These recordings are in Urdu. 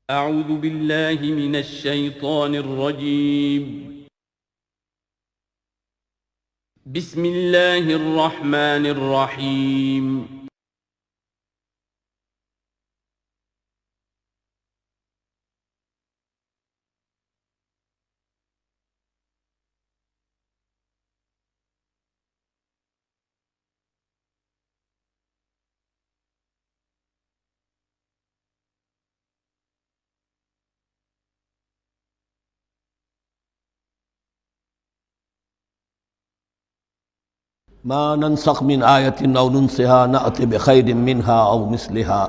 اعوذ باللہ من الشیطان الرجیم بسم اللہ الرحمن الرحیم ما ننسخ من آیۃ او ننسها نأت بخیر منها او مثلها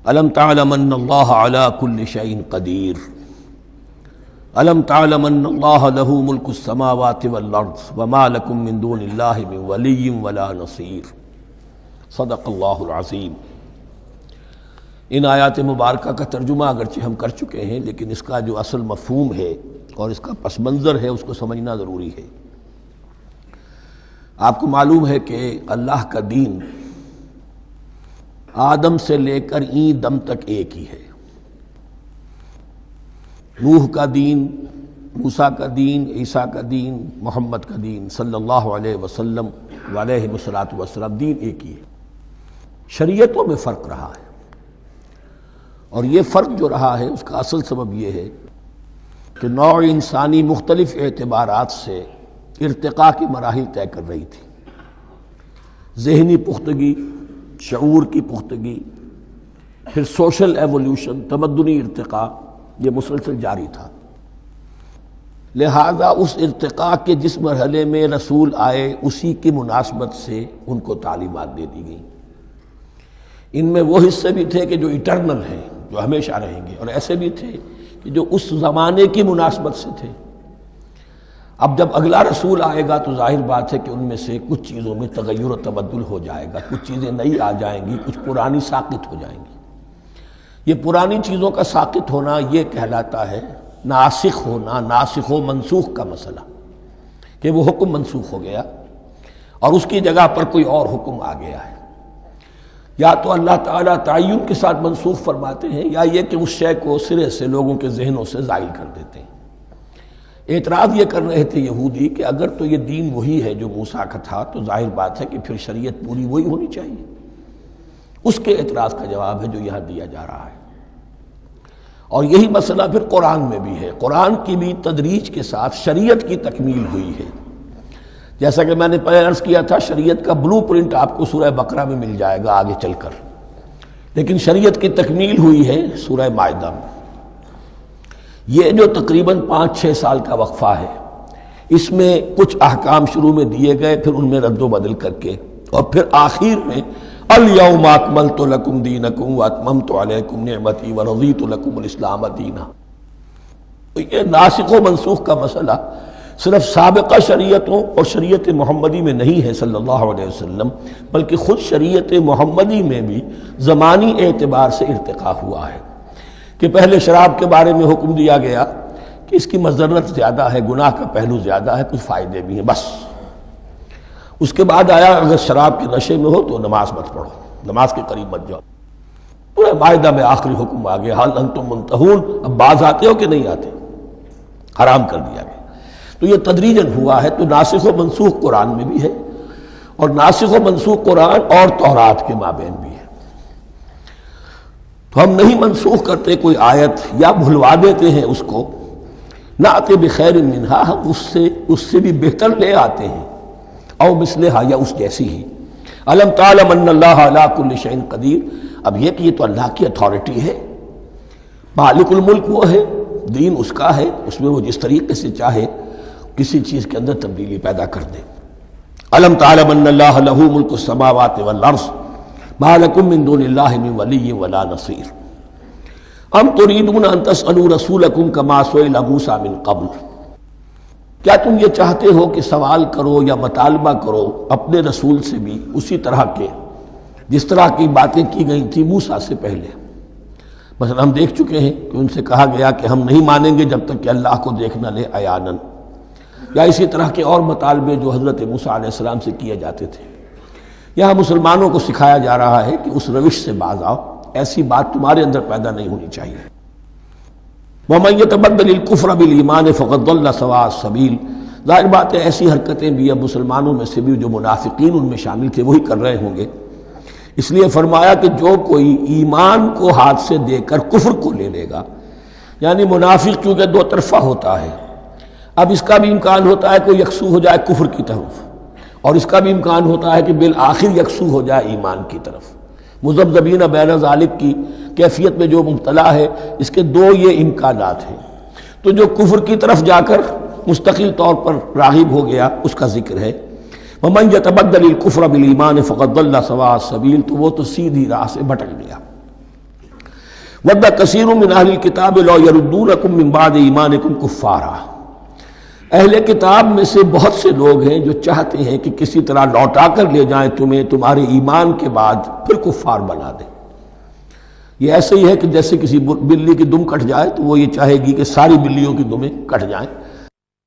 الم تعلم ان اللہ علی کل شیء قدیر الم تعلم ان اللہ له ملک السماوات والارض وما لکم من دون اللہ من ولی ولا نصیر صدق اللہ العظیم۔ ان آیات مبارکہ کا ترجمہ اگرچہ ہم کر چکے ہیں، لیکن اس کا جو اصل مفہوم ہے اور اس کا پس منظر ہے اس کو سمجھنا ضروری ہے۔ آپ کو معلوم ہے کہ اللہ کا دین آدم سے لے کر این دم تک ایک ہی ہے۔ نوح کا دین، موسیٰ کا دین، عیسیٰ کا دین، محمد کا دین صلی اللہ علیہ وسلم علیہ الصلوۃ دین ایک ہی ہے۔ شریعتوں میں فرق رہا ہے، اور یہ فرق جو رہا ہے اس کا اصل سبب یہ ہے کہ نوع انسانی مختلف اعتبارات سے ارتقاء کی مراحل طے کر رہی تھی۔ ذہنی پختگی، شعور کی پختگی، پھر سوشل ایولیوشن، تمدنی ارتقاء، یہ مسلسل جاری تھا۔ لہذا اس ارتقاء کے جس مرحلے میں رسول آئے اسی کی مناسبت سے ان کو تعلیمات دے دی گئیں۔ ان میں وہ حصے بھی تھے کہ جو ایٹرنل ہیں، جو ہمیشہ رہیں گے، اور ایسے بھی تھے کہ جو اس زمانے کی مناسبت سے تھے۔ اب جب اگلا رسول آئے گا تو ظاہر بات ہے کہ ان میں سے کچھ چیزوں میں تغیر و تبدل ہو جائے گا، کچھ چیزیں نئی آ جائیں گی، کچھ پرانی ساقط ہو جائیں گی۔ یہ پرانی چیزوں کا ساقط ہونا یہ کہلاتا ہے ناسخ ہونا، ناسخ و منسوخ کا مسئلہ، کہ وہ حکم منسوخ ہو گیا اور اس کی جگہ پر کوئی اور حکم آ گیا ہے۔ یا تو اللہ تعالیٰ تعین کے ساتھ منسوخ فرماتے ہیں، یا یہ کہ اس شے کو سرے سے لوگوں کے ذہنوں سے زائل کر دیتے ہیں۔ اعتراض یہ کر رہے تھے یہودی کہ اگر تو یہ دین وہی ہے جو موسیٰ کا تھا تو ظاہر بات ہے کہ پھر شریعت پوری وہی ہونی چاہیے۔ اس کے اعتراض کا جواب ہے جو یہاں دیا جا رہا ہے، اور یہی مسئلہ پھر قرآن میں بھی ہے۔ قرآن کی بھی تدریج کے ساتھ شریعت کی تکمیل ہوئی ہے۔ جیسا کہ میں نے پہلے عرض کیا تھا، شریعت کا بلو پرنٹ آپ کو سورہ بقرہ میں مل جائے گا آگے چل کر، لیکن شریعت کی تکمیل ہوئی ہے سورہ مائدہ میں۔ یہ جو تقریباً 5-6 سال کا وقفہ ہے، اس میں کچھ احکام شروع میں دیے گئے، پھر ان میں رد و بدل کر کے، اور پھر آخر میں الیوم اکملت لکم دینکم واتممت علیکم نعمتی ورضیت لکم الاسلام دینا۔ یہ ناسخ و منسوخ کا مسئلہ صرف سابقہ شریعتوں اور شریعت محمدی میں نہیں ہے صلی اللہ علیہ وسلم، بلکہ خود شریعت محمدی میں بھی زمانی اعتبار سے ارتقاء ہوا ہے کہ پہلے شراب کے بارے میں حکم دیا گیا کہ اس کی مضرت زیادہ ہے، گناہ کا پہلو زیادہ ہے، کچھ فائدے بھی ہیں بس۔ اس کے بعد آیا اگر شراب کے نشے میں ہو تو نماز مت پڑھو، نماز کے قریب مت جاؤ۔ پورے معاہدہ میں آخری حکم آ گیا، حل انتم منتہون، اب باز آتے ہو کہ نہیں آتے، حرام کر دیا گیا۔ تو یہ تدریجاً ہوا ہے۔ تو ناسخ و منسوخ قرآن میں بھی ہے، اور ناسخ و منسوخ قرآن اور تورات کے مابین بھی ہے۔ تو ہم نہیں منسوخ کرتے کوئی آیت یا بھلوا دیتے ہیں اس کو، نأت بخیر منہا، ہم اس سے بھی بہتر لے آتے ہیں، او مثلہا، یا اس جیسی ہی۔ الم تعلم ان اللہ علی کل شیء قدیر، اب یہ کہ یہ تو اللہ کی اتھارٹی ہے، مالک الملک وہ ہے، دین اس کا ہے، اس میں وہ جس طریقے سے چاہے کسی چیز کے اندر تبدیلی پیدا کر دے۔ الم تعلم ان اللہ لہ ملک السماوات والارض ما لکم من دون اللہ من ولی ولا نصیر ام تریدون ان تسألوا رسولکم کما سئل موسیٰ من قبل، کیا تم یہ چاہتے ہو کہ سوال کرو یا مطالبہ کرو اپنے رسول سے بھی اسی طرح کے جس طرح کی باتیں کی گئی تھی موسیٰ سے پہلے؟ مثلا ہم دیکھ چکے ہیں کہ ان سے کہا گیا کہ ہم نہیں مانیں گے جب تک کہ اللہ کو دیکھ نہ لے عیاناً، یا اسی طرح کے اور مطالبے جو حضرت موسیٰ علیہ السلام سے کیے جاتے تھے۔ یہاں مسلمانوں کو سکھایا جا رہا ہے کہ اس روش سے باز آؤ، ایسی بات تمہارے اندر پیدا نہیں ہونی چاہیے۔ وَمَن يَتَبَدَّلِ الْكُفْرَ بِالْإِيمَانِ فَقَدْ ضَلَّ سَوَاءَ السَّبِيلِ، ظاہر بات ہے ایسی حرکتیں بھی اب مسلمانوں میں سے بھی جو منافقین ان میں شامل تھے وہی کر رہے ہوں گے۔ اس لیے فرمایا کہ جو کوئی ایمان کو ہاتھ سے دے کر کفر کو لے لے گا، یعنی منافق چونکہ دو طرفہ ہوتا ہے، اب اس کا بھی امکان ہوتا ہے کہ یکسو ہو جائے کفر کی طرف، اور اس کا بھی امکان ہوتا ہے کہ بالآخر یکسو ہو جائے ایمان کی طرف۔ مذبذبین بین ذالک کی کیفیت میں جو مبتلا ہے، اس کے دو یہ امکانات ہیں۔ تو جو کفر کی طرف جا کر مستقل طور پر راغب ہو گیا اس کا ذکر ہے، وَمَن يَتَبَدَّلِ الْكُفْرَ بِالْإِيمَانِ فَقَدْ ضَلَّ سَوَاءَ السَّبِيلِ، تو وہ تو سیدھی راہ سے بھٹک گیا۔ وَدَّ كَثِيرٌ مِّنْ أَهْلِ الْكِتَابِ لَوْ يَرُدُّونَكُم مِّن بَعْدِ إِيمَانِكُمْ كُفَّارًا، اہل کتاب میں سے بہت سے لوگ ہیں جو چاہتے ہیں کہ کسی طرح لوٹا کر لے جائیں تمہیں تمہارے ایمان کے بعد پھر کفار بنا دیں۔ یہ ایسے ہی ہے کہ جیسے کسی بلی کی دم کٹ جائے تو وہ یہ چاہے گی کہ ساری بلیوں کی دمیں کٹ جائیں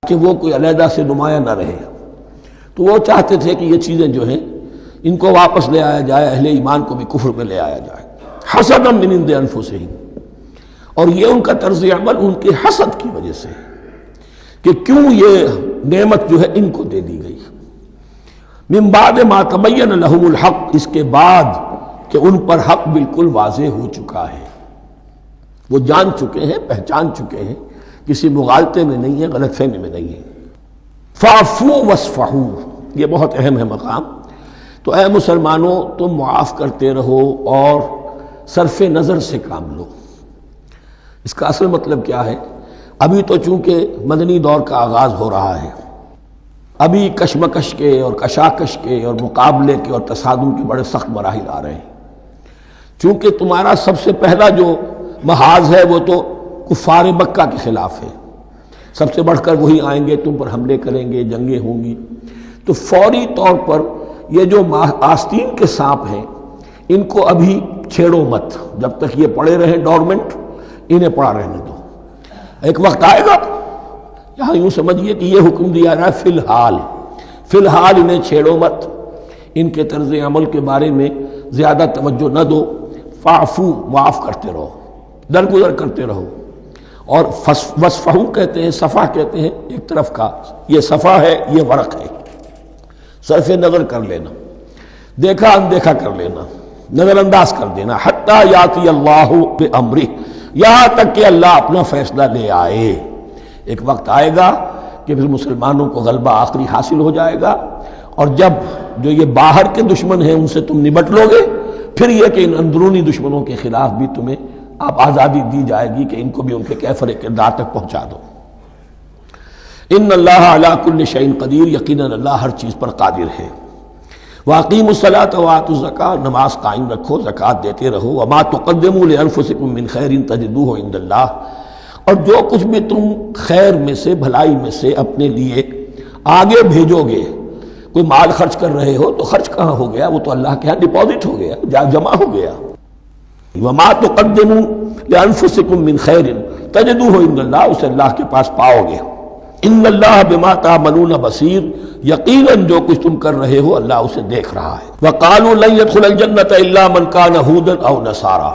کہ وہ کوئی علیحدہ سے نمایاں نہ رہے۔ تو وہ چاہتے تھے کہ یہ چیزیں جو ہیں ان کو واپس لے آیا جائے، اہل ایمان کو بھی کفر میں لے آیا جائے، حسدا من عند انفسہم، اور یہ ان کا طرز عمل ان کے حسد کی وجہ سے کہ کیوں یہ نعمت جو ہے ان کو دے دی گئی۔ من بعد ما تبین لہم الحق، اس کے بعد کہ ان پر حق بالکل واضح ہو چکا ہے، وہ جان چکے ہیں، پہچان چکے ہیں، کسی مغالطے میں نہیں ہے، غلط فہمی میں نہیں ہے۔ فاعفوا واصفحوا، یہ بہت اہم ہے مقام۔ تو اے مسلمانوں تم معاف کرتے رہو اور صرف نظر سے کام لو۔ اس کا اصل مطلب کیا ہے؟ ابھی تو چونکہ مدنی دور کا آغاز ہو رہا ہے، ابھی کشمکش کے اور کشاکش کے اور مقابلے کے اور تصادم کے بڑے سخت مراحل آ رہے ہیں۔ چونکہ تمہارا سب سے پہلا جو محاذ ہے وہ تو کفار مکہ کے خلاف ہے، سب سے بڑھ کر وہی آئیں گے، تم پر حملے کریں گے، جنگیں ہوں گی، تو فوری طور پر یہ جو آستین کے سانپ ہیں ان کو ابھی چھیڑو مت، جب تک یہ پڑے رہیں ڈورمنٹ، انہیں پڑا رہنے دو۔ ایک وقت آئے گا، یہاں یوں سمجھیے کہ یہ حکم دیا رہا ہے فی الحال انہیں چھیڑو مت، ان کے طرز عمل کے بارے میں زیادہ توجہ نہ دو، فاعفو، معاف کرتے رہو، درگزر کرتے رہو۔ اور وصفحو کہتے ہیں، صفح کہتے ہیں ایک طرف کا، یہ صفح ہے، یہ ورق ہے، صرف نظر کر لینا، دیکھا اندیکھا کر لینا، نظر انداز کر دینا، حتی یاتی اللہ بامرہ، یہاں تک کہ اللہ اپنا فیصلہ لے آئے۔ ایک وقت آئے گا کہ پھر مسلمانوں کو غلبہ آخری حاصل ہو جائے گا، اور جب جو یہ باہر کے دشمن ہیں ان سے تم نمٹ لو گے، پھر یہ کہ ان اندرونی دشمنوں کے خلاف بھی تمہیں اب آزادی دی جائے گی کہ ان کو بھی ان کے کیفر کردار تک پہنچا دو۔ ان اللہ علی کل شیء قدیر، یقیناً اللہ ہر چیز پر قادر ہے۔ واقیموا الصلاۃ وآتوا الزکاۃ، نماز قائم رکھو، زکوٰۃ دیتے رہو۔ وما تقدموا لانفسکم من خیر تجدوہ عند اللہ، اور جو کچھ بھی تم خیر میں سے، بھلائی میں سے اپنے لیے آگے بھیجو گے، کوئی مال خرچ کر رہے ہو تو خرچ کہاں ہو گیا؟ وہ تو اللہ کے ہاں ڈپازٹ ہو گیا، جمع ہو گیا۔ وما تقدموا لانفسکم من خیر تجدوہ عند اللہ، اسے اللہ کے پاس پاؤ گے۔ ان اللہ بما تعملون بصیر، یقیناً جو کچھ تم کر رہے ہو اللہ اسے دیکھ رہا ہے۔ وقالوا لن يدخل الجنۃ الا من كان هودا او نصارى،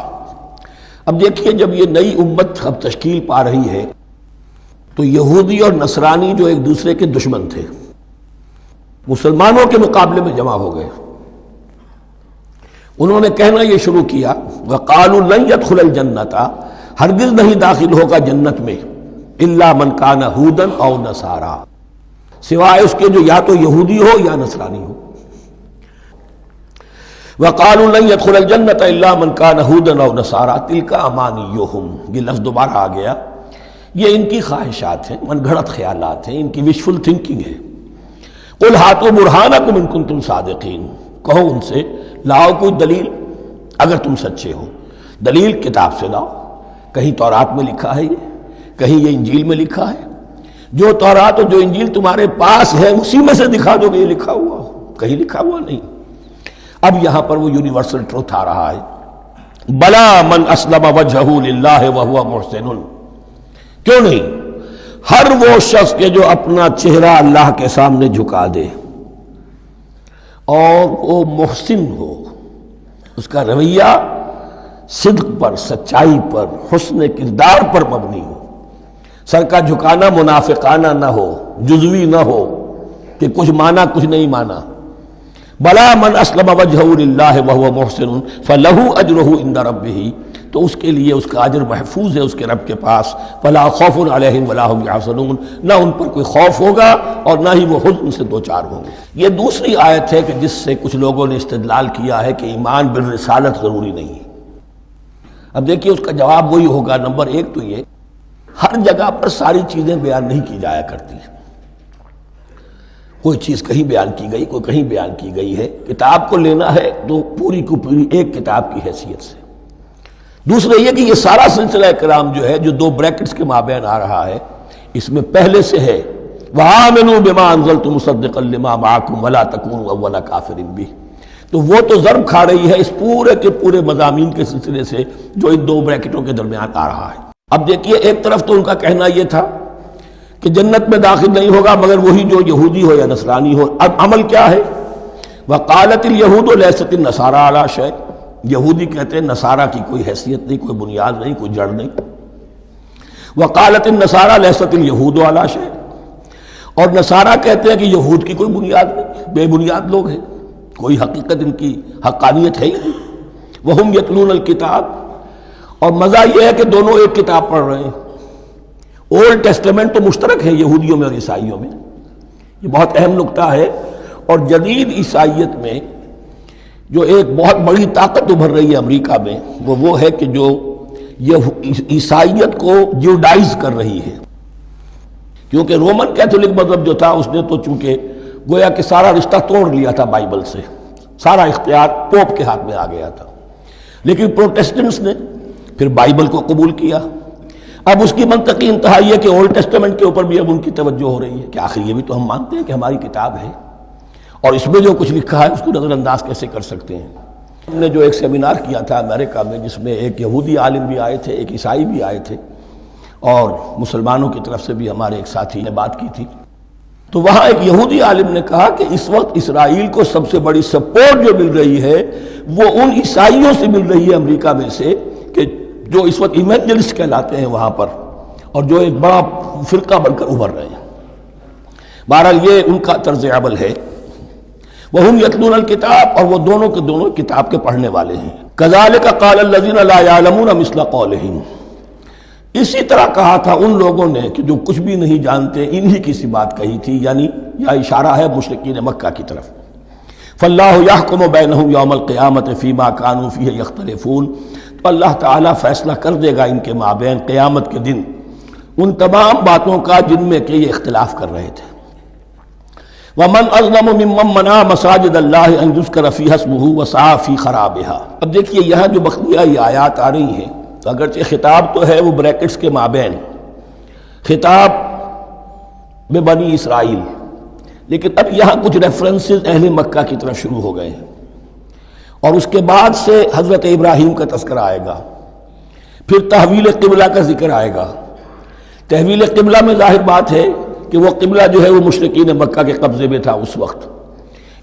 اب دیکھیے جب یہ نئی امت اب تشکیل پا رہی ہے تو یہودی اور نصرانی جو ایک دوسرے کے دشمن تھے مسلمانوں کے مقابلے میں جمع ہو گئے، انہوں نے کہنا یہ شروع کیا، وقالوا لن يدخل الجنۃ، ہرگز نہیں داخل ہوگا جنت میں، الا من کان ہودا او نصارا، سوائے اس کے جو یا تو یہودی ہو یا نصرانی ہو۔ وقالوا لن يدخل الجنۃ الا من کان ہودا او نصارا تلک امانیہم، یہ لفظ دوبارہ آ گیا، یہ ان کی خواہشات ہیں، من گھڑت خیالات ہیں، ان کی وشفل تھنکنگ ہے۔ قل ہاتوا برہانکم ان کنتم صادقین، کہو ان سے لاؤ کوئی دلیل اگر تم سچے ہو، دلیل کتاب سے لاؤ، کہیں تورات میں لکھا ہے، یہ کہیں یہ انجیل میں لکھا ہے، جو تورات اور جو انجیل تمہارے پاس ہے اسی میں سے دکھا دو گے یہ لکھا ہوا ہو، کہیں لکھا ہوا نہیں۔ اب یہاں پر وہ یونیورسل ٹروتھ آ رہا ہے، بلا من اسلم وجہہ للہ وہو محسن، کیوں نہیں، ہر وہ شخص کے جو اپنا چہرہ اللہ کے سامنے جھکا دے اور وہ محسن ہو، اس کا رویہ صدق پر، سچائی پر، حسن کردار پر مبنی ہو، سر کا جھکانا منافقانہ نہ ہو، جزوی نہ ہو کہ کچھ مانا کچھ نہیں مانا۔ بلا من اسلم وجہہ للہ وہو محسن فلہ اجرہ عند ربہ، تو اس کے لیے اس کا اجر محفوظ ہے اس کے رب کے پاس۔ فلا خوف علیہم ولا هم یحزنون، نہ ان پر کوئی خوف ہوگا اور نہ ہی وہ حزن سے دوچار ہوں گے۔ یہ دوسری آیت ہے کہ جس سے کچھ لوگوں نے استدلال کیا ہے کہ ایمان بالرسالت ضروری نہیں ہے۔ اب دیکھیے اس کا جواب وہی ہوگا، نمبر ایک تو یہ ہر جگہ پر ساری چیزیں بیان نہیں کی جایا کرتی، کوئی چیز کہیں بیان کی گئی، کوئی کہیں بیان کی گئی ہے۔ کتاب کو لینا ہے تو پوری کو پوری ایک کتاب کی حیثیت سے۔ دوسرا یہ کہ یہ سارا سلسلہ کرام جو ہے، جو دو بریکٹس کے مابین آ رہا ہے، اس میں پہلے سے ہے وَآمِنُوا بِمَا أَنزَلْتُ مُصَدِّقًا لِمَا مَعَكُمْ وَلَا تَكُونُوا أَوَّلَ كَافِرٍ بِهِ، تو وہ تو ضرب کھا رہی ہے اس پورے کے پورے مضامین کے سلسلے سے جو ان دو بریکٹوں کے درمیان آ رہا ہے۔ اب دیکھیے ایک طرف تو ان کا کہنا یہ تھا کہ جنت میں داخل نہیں ہوگا مگر وہی جو یہودی ہو یا نصرانی ہو۔ اب عمل کیا ہے؟ وَقَالَتِ الْيَهُودُ لَيْسَتِ النَّصَارَىٰ عَلَىٰ شَيْءٍ، یہودی کہتے ہیں نصارہ کی کوئی حیثیت نہیں، کوئی بنیاد نہیں، کوئی جڑ نہیں۔ وَقَالَتِ النَّصَارَىٰ لَيْسَتِ الْيَهُودُ عَلَىٰ شَيْءٍ، اور نصارہ کہتے ہیں کہ یہود کی کوئی بنیاد نہیں، بے بنیاد لوگ ہیں، کوئی حقیقت ان کی حقانیت ہے ہی نہیں۔ وَهُمْ يَتْلُونَ الْكِتَابَ، اور مزہ یہ ہے کہ دونوں ایک کتاب پڑھ رہے ہیں۔ اولڈ ٹیسٹمنٹ تو مشترک ہے یہودیوں میں اور عیسائیوں میں، یہ بہت اہم نکتہ ہے۔ اور جدید عیسائیت میں جو ایک بہت بڑی طاقت ابھر رہی ہے امریکہ میں، وہ ہے کہ جو یہ عیسائیت کو جیوڈائز کر رہی ہے، کیونکہ رومن کیتھولک مذہب جو تھا اس نے تو چونکہ گویا کہ سارا رشتہ توڑ لیا تھا بائبل سے، سارا اختیار پوپ کے ہاتھ میں آ گیا تھا، لیکن پروٹیسٹنٹس نے پھر بائبل کو قبول کیا۔ اب اس کی منطقی انتہا یہ کہ اولڈ ٹیسٹمنٹ کے اوپر بھی اب ان کی توجہ ہو رہی ہے کہ آخر یہ بھی تو ہم مانتے ہیں کہ ہماری کتاب ہے، اور اس میں جو کچھ لکھا ہے اس کو نظر انداز کیسے کر سکتے ہیں۔ ہم نے جو ایک سیمینار کیا تھا امریکہ میں، جس میں ایک یہودی عالم بھی آئے تھے، ایک عیسائی بھی آئے تھے، اور مسلمانوں کی طرف سے بھی ہمارے ایک ساتھی نے بات کی تھی، تو وہاں ایک یہودی عالم نے کہا کہ اس وقت اسرائیل کو سب سے بڑی سپورٹ جو مل رہی ہے وہ ان عیسائیوں سے مل رہی ہے امریکہ میں سے، کہ جو اس وقت ایونجلسٹ کہلاتے ہیں وہاں پر، اور جو ایک بڑا فرقہ بن کر ابھر رہے ہیں۔ بہرحال یہ ان کا طرز عمل ہے۔ وَهُمْ يَتْلُونَ الْكِتَابَ، اور وہ دونوں کے دونوں کتاب کے پڑھنے والے ہیں۔ كَذَلِكَ قَالَ الَّذِينَ لَا يَعْلَمُونَ مِثْلَ قَوْلِهِمْ، اسی طرح کہا تھا ان لوگوں نے کہ جو کچھ بھی نہیں جانتے انہی کی سی بات کہی تھی، یعنی یہ اشارہ ہے مشرکین مکہ کی طرف۔ فَاللَّهُ يَحْكُمُ بَيْنَهُمْ يَوْمَ الْقِيَامَةِ فِيمَا كَانُوا فِيهِ يَخْتَلِفُونَ، تو اللہ تعالیٰ فیصلہ کر دے گا ان کے مابین قیامت کے دن ان تمام باتوں کا جن میں کہ یہ اختلاف کر رہے تھے۔ وَمَنْ أَظْلَمُ مِمَّنْ مَنَعَ مَسَاجِدَ اللَّهِ أَنْ يُذْكَرَ فِيهَا اسْمُهُ وَسَعَىٰ فِي خَرَابِهَا۔ اب دیکھیے یہاں جو بخیہ یہ آیات آ رہی ہیں، تو اگرچہ خطاب تو ہے وہ بریکٹس کے مابین، خطاب میں بنی اسرائیل، لیکن اب یہاں کچھ ریفرنسز اہل مکہ کی طرف شروع ہو گئے ہیں، اور اس کے بعد سے حضرت ابراہیم کا تذکرہ آئے گا، پھر تحویل قبلہ کا ذکر آئے گا۔ تحویل قبلہ میں ظاہر بات ہے کہ وہ قبلہ جو ہے وہ مشرکین مکہ کے قبضے میں تھا اس وقت،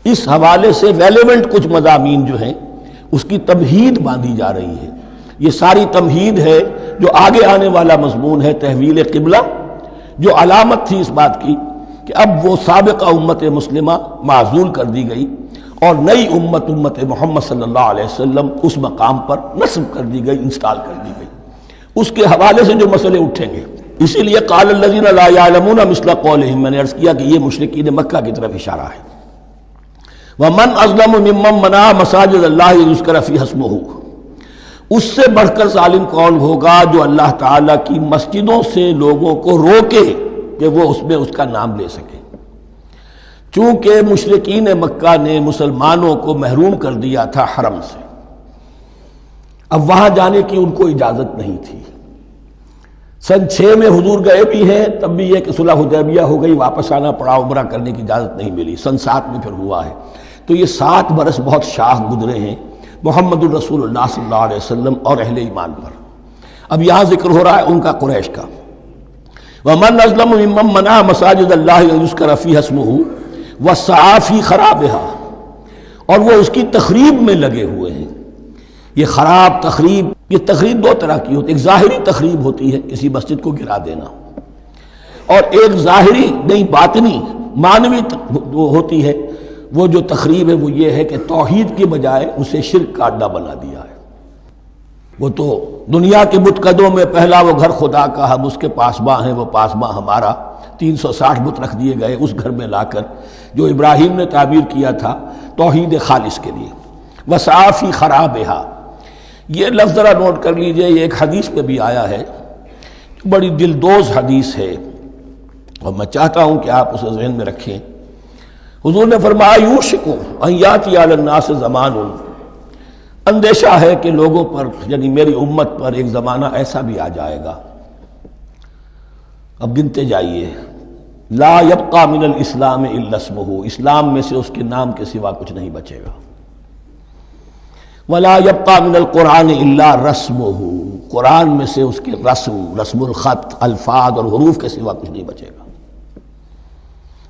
اس حوالے سے ریلیونٹ کچھ مضامین جو ہیں اس کی تمہید باندھی جا رہی ہے۔ یہ ساری تمہید ہے جو آگے آنے والا مضمون ہے تحویل قبلہ، جو علامت تھی اس بات کی کہ اب وہ سابقہ امت مسلمہ معزول کر دی گئی اور نئی امت محمد صلی اللہ علیہ وسلم اس مقام پر نصب کر دی گئی، انسٹال کر دی گئی۔ اس کے حوالے سے جو مسئلے اٹھیں گے، اسی لیے قال الذین لا یعلمون مثل قولہم، میں نے عرض کیا کہ یہ مشرکین مکہ کی طرف اشارہ ہے۔ ومن اظلم ممن منع مساجد اللہ یذکر فیہا اسمہ، اس سے بڑھ کر ظالم کون ہوگا جو اللہ تعالیٰ کی مسجدوں سے لوگوں کو روکے کہ وہ اس میں اس کا نام لے سکے۔ چونکہ مشرکین مکہ نے مسلمانوں کو محروم کر دیا تھا حرم سے، اب وہاں جانے کی ان کو اجازت نہیں تھی۔ سن 6 میں حضور گئے بھی ہیں، تب بھی یہ کہ صلح حدیبیہ ہو گئی، واپس آنا پڑا، عمرہ کرنے کی اجازت نہیں ملی۔ سن 7 میں پھر ہوا ہے، تو یہ 7 برس بہت شاہ گزرے ہیں محمد الرسول اللہ صلی اللہ علیہ وسلم اور اہل ایمان پر۔ اب یہاں ذکر ہو رہا ہے ان کا، قریش کا۔ وَمَنْ أَظْلَمُ مِمَّنْ مَنَعَ مَسَاجِدَ اللَّهِ أَنْ يُذْكَرَ فِيهَا اسْمُهُ وَسَعَىٰ فِي خَرَابِهَا، اور وہ اس کی تخریب میں لگے ہوئے ہیں۔ یہ خراب تخریب، یہ تخریب دو طرح کی ہوتی ہے، ایک ظاہری تخریب ہوتی ہے کسی مسجد کو گرا دینا، اور ایک ظاہری نہیں باطنی معنوی ہوتی ہے۔ وہ جو تخریب ہے وہ یہ ہے کہ توحید کی بجائے اسے شرک کا اڈا بنا دیا ہے۔ وہ تو دنیا کے بتکدوں میں پہلا وہ گھر خدا کا، ہم اس کے پاسباں ہیں، وہ پاسباں ہمارا، 360 بت رکھ دیے گئے اس گھر میں لا کر جو ابراہیم نے تعبیر کیا تھا توحید خالص کے لیے۔ وَسَعَىٰ خرابہا، یہ لفظ ذرا نوٹ کر لیجئے، یہ ایک حدیث میں بھی آیا ہے، بڑی دلدوز حدیث ہے، اور میں چاہتا ہوں کہ آپ اسے ذہن میں رکھیں۔ حضور نے فرمایا یوشک ان یاتی علی الناس زمان، اندیشہ ہے کہ لوگوں پر یعنی میری امت پر ایک زمانہ ایسا بھی آ جائے گا، اب گنتے جائیے، لا یبقى من الاسلام الا اسمہ، اسلام میں سے اس کے نام کے سوا کچھ نہیں بچے گا، ولا یبقى من القرآن الا رسمہ، قرآن میں سے اس کے رسم الخط، الفاظ اور حروف کے سوا کچھ نہیں بچے گا،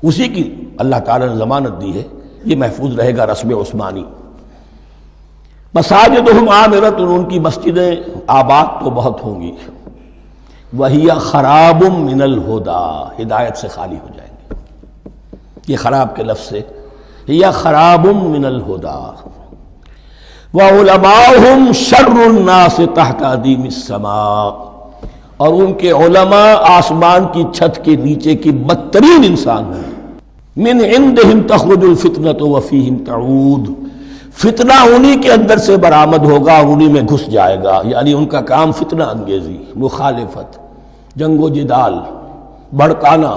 اسی کی اللہ تعالیٰ نے ضمانت دی ہے، یہ محفوظ رہے گا رسم عثمانی۔ مساجدہم عامرۃ، ان کی مسجدیں آباد تو بہت ہوں گی، وہی خراب من الہدی، ہدایت سے خالی ہو جائیں گے، یہ خراب کے لفظ سے، یا خراب من الہدی، وعلماؤہم شر الناس تحت ادیم السماء، اور ان کے علماء آسمان کی چھت کے نیچے کی بدترین انسان ہیں، من عندہم تخرج الفتنۃ وفیہم تعود، فتنہ انہی کے اندر سے برآمد ہوگا، انہی میں گھس جائے گا، یعنی ان کا کام فتنہ انگیزی، مخالفت، جنگ و جدال، بھڑکانا،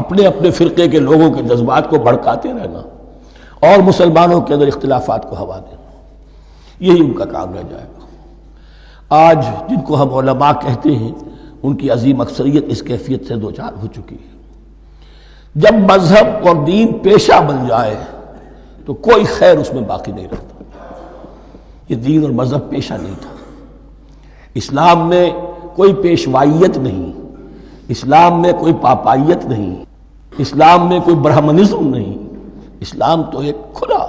اپنے اپنے فرقے کے لوگوں کے جذبات کو بھڑکاتے رہنا اور مسلمانوں کے اندر اختلافات کو ہوا دینا، یہی ان کا کام رہ جائے گا۔ آج جن کو ہم علماء کہتے ہیں ان کی عظیم اکثریت اس کیفیت سے دوچار ہو چکی ہے۔ جب مذہب اور دین پیشہ بن جائے تو کوئی خیر اس میں باقی نہیں رہتا۔ یہ دین اور مذہب پیشہ نہیں تھا، اسلام میں کوئی پیشوائیت نہیں، اسلام میں کوئی پاپائیت نہیں، اسلام میں کوئی برہمنزم نہیں، اسلام تو ایک کھلا،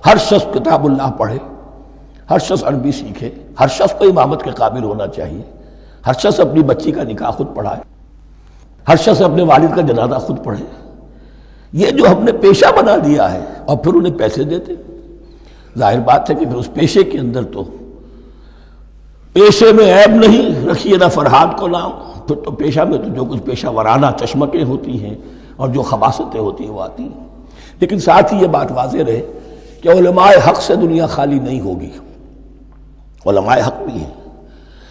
ہر شخص کتاب اللہ پڑھے، ہر شخص عربی سیکھے، ہر شخص کو امامت کے قابل ہونا چاہیے، ہر شخص اپنی بچی کا نکاح خود پڑھائے، ہر شخص اپنے والد کا جنازہ خود پڑھے۔ یہ جو ہم نے پیشہ بنا دیا ہے اور پھر انہیں پیسے دیتے، ظاہر بات ہے کہ پھر اس پیشے کے اندر تو پیشے میں عیب نہیں، رکھیے نہ فرحاد کو نام، پھر تو پیشہ میں تو جو کچھ پیشہ ورانہ چشمکیں ہوتی ہیں اور جو خباثتیں ہوتی ہیں وہ آتی ہیں۔ لیکن ساتھ ہی یہ بات واضح رہے کہ علماء حق سے دنیا خالی نہیں ہوگی، علماء حق بھی ہیں،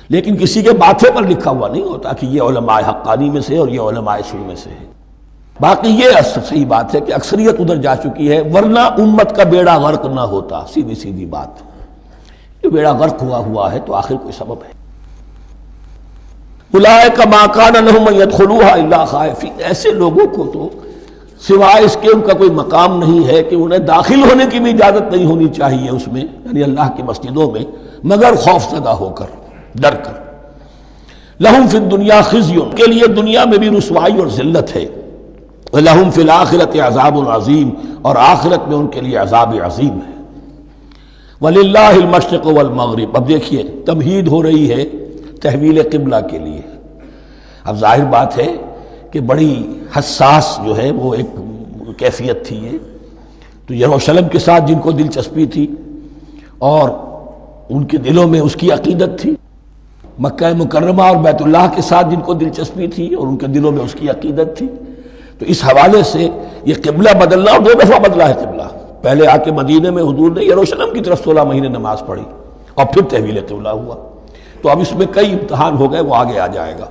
لیکن کسی کے ماتھے پر لکھا ہوا نہیں ہوتا کہ یہ علماء حقانی میں سے اور یہ علماء سوء میں سے ہے۔ باقی یہ صحیح بات ہے کہ اکثریت ادھر جا چکی ہے، ورنہ امت کا بیڑا غرق نہ ہوتا، سیدھی سیدھی بات، یہ بیڑا غرق ہوا ہے تو آخر کوئی سبب ہے۔ اولئک ما کان لہم ان یدخلوها الا خائفین، ایسے لوگوں کو تو سوائے اس کے ان کا کوئی مقام نہیں ہے کہ انہیں داخل ہونے کی بھی اجازت نہیں ہونی چاہیے اس میں، یعنی اللہ کی مسجدوں میں، مگر خوف زدہ ہو کر، ڈر کر۔ لہم فی الدنیا خزی، کے لیے دنیا میں بھی رسوائی اور ذلت ہے، وَلَهُمْ فِي الْآخِرَةِ عَذَابٌ عَظِيمٌ، اور آخرت میں ان کے لیے عذاب عظیم ہے۔ وَلِلَّهِ الْمَشْرِقُ وَالْمَغْرِبُ، اب دیکھیے تمہید ہو رہی ہے تحویل قبلہ کے لیے۔ اب ظاہر بات ہے کہ بڑی حساس جو ہے وہ ایک کیفیت تھی یہ، تو یروشلم کے ساتھ جن کو دلچسپی تھی اور ان کے دلوں میں اس کی عقیدت تھی، مکہ مکرمہ اور بیت اللہ کے ساتھ جن کو دلچسپی تھی اور ان کے دلوں میں اس کی عقیدت تھی، تو اس حوالے سے یہ قبلہ بدلنا، اور 2 دفعہ بدلا ہے قبلہ۔ پہلے آ کے مدینے میں حضور نے یروشلم کی طرف 16 مہینے نماز پڑھی اور پھر تحویل قبلہ ہوا، تو اب اس میں کئی امتحان ہو گئے، وہ آگے آ جائے گا،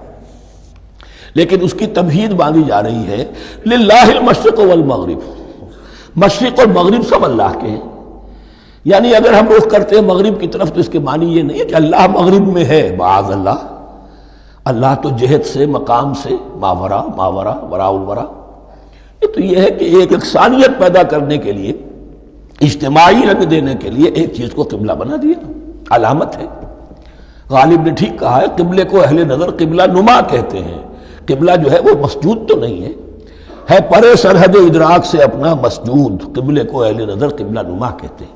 لیکن اس کی تمہید باندھی جا رہی ہے۔ للہ المشرق والمغرب، مشرق اور مغرب سب اللہ کے ہیں، یعنی اگر ہم رخ کرتے ہیں مغرب کی طرف تو اس کے معنی یہ نہیں ہے کہ اللہ مغرب میں ہے، معاذ اللہ، اللہ تو جہت سے، مقام سے، ماورا وراء الورا۔ یہ تو یہ ہے کہ ایک یکسانیت پیدا کرنے کے لیے، اجتماعی رنگ دینے کے لیے ایک چیز کو قبلہ بنا دیا، علامت ہے۔ غالب نے ٹھیک کہا ہے، قبلے کو اہل نظر قبلہ نما کہتے ہیں۔ قبلہ جو ہے وہ مسجود تو نہیں ہے پرے سرحد ادراک سے اپنا مسجود، قبلے کو اہل نظر قبلہ نما کہتے ہیں۔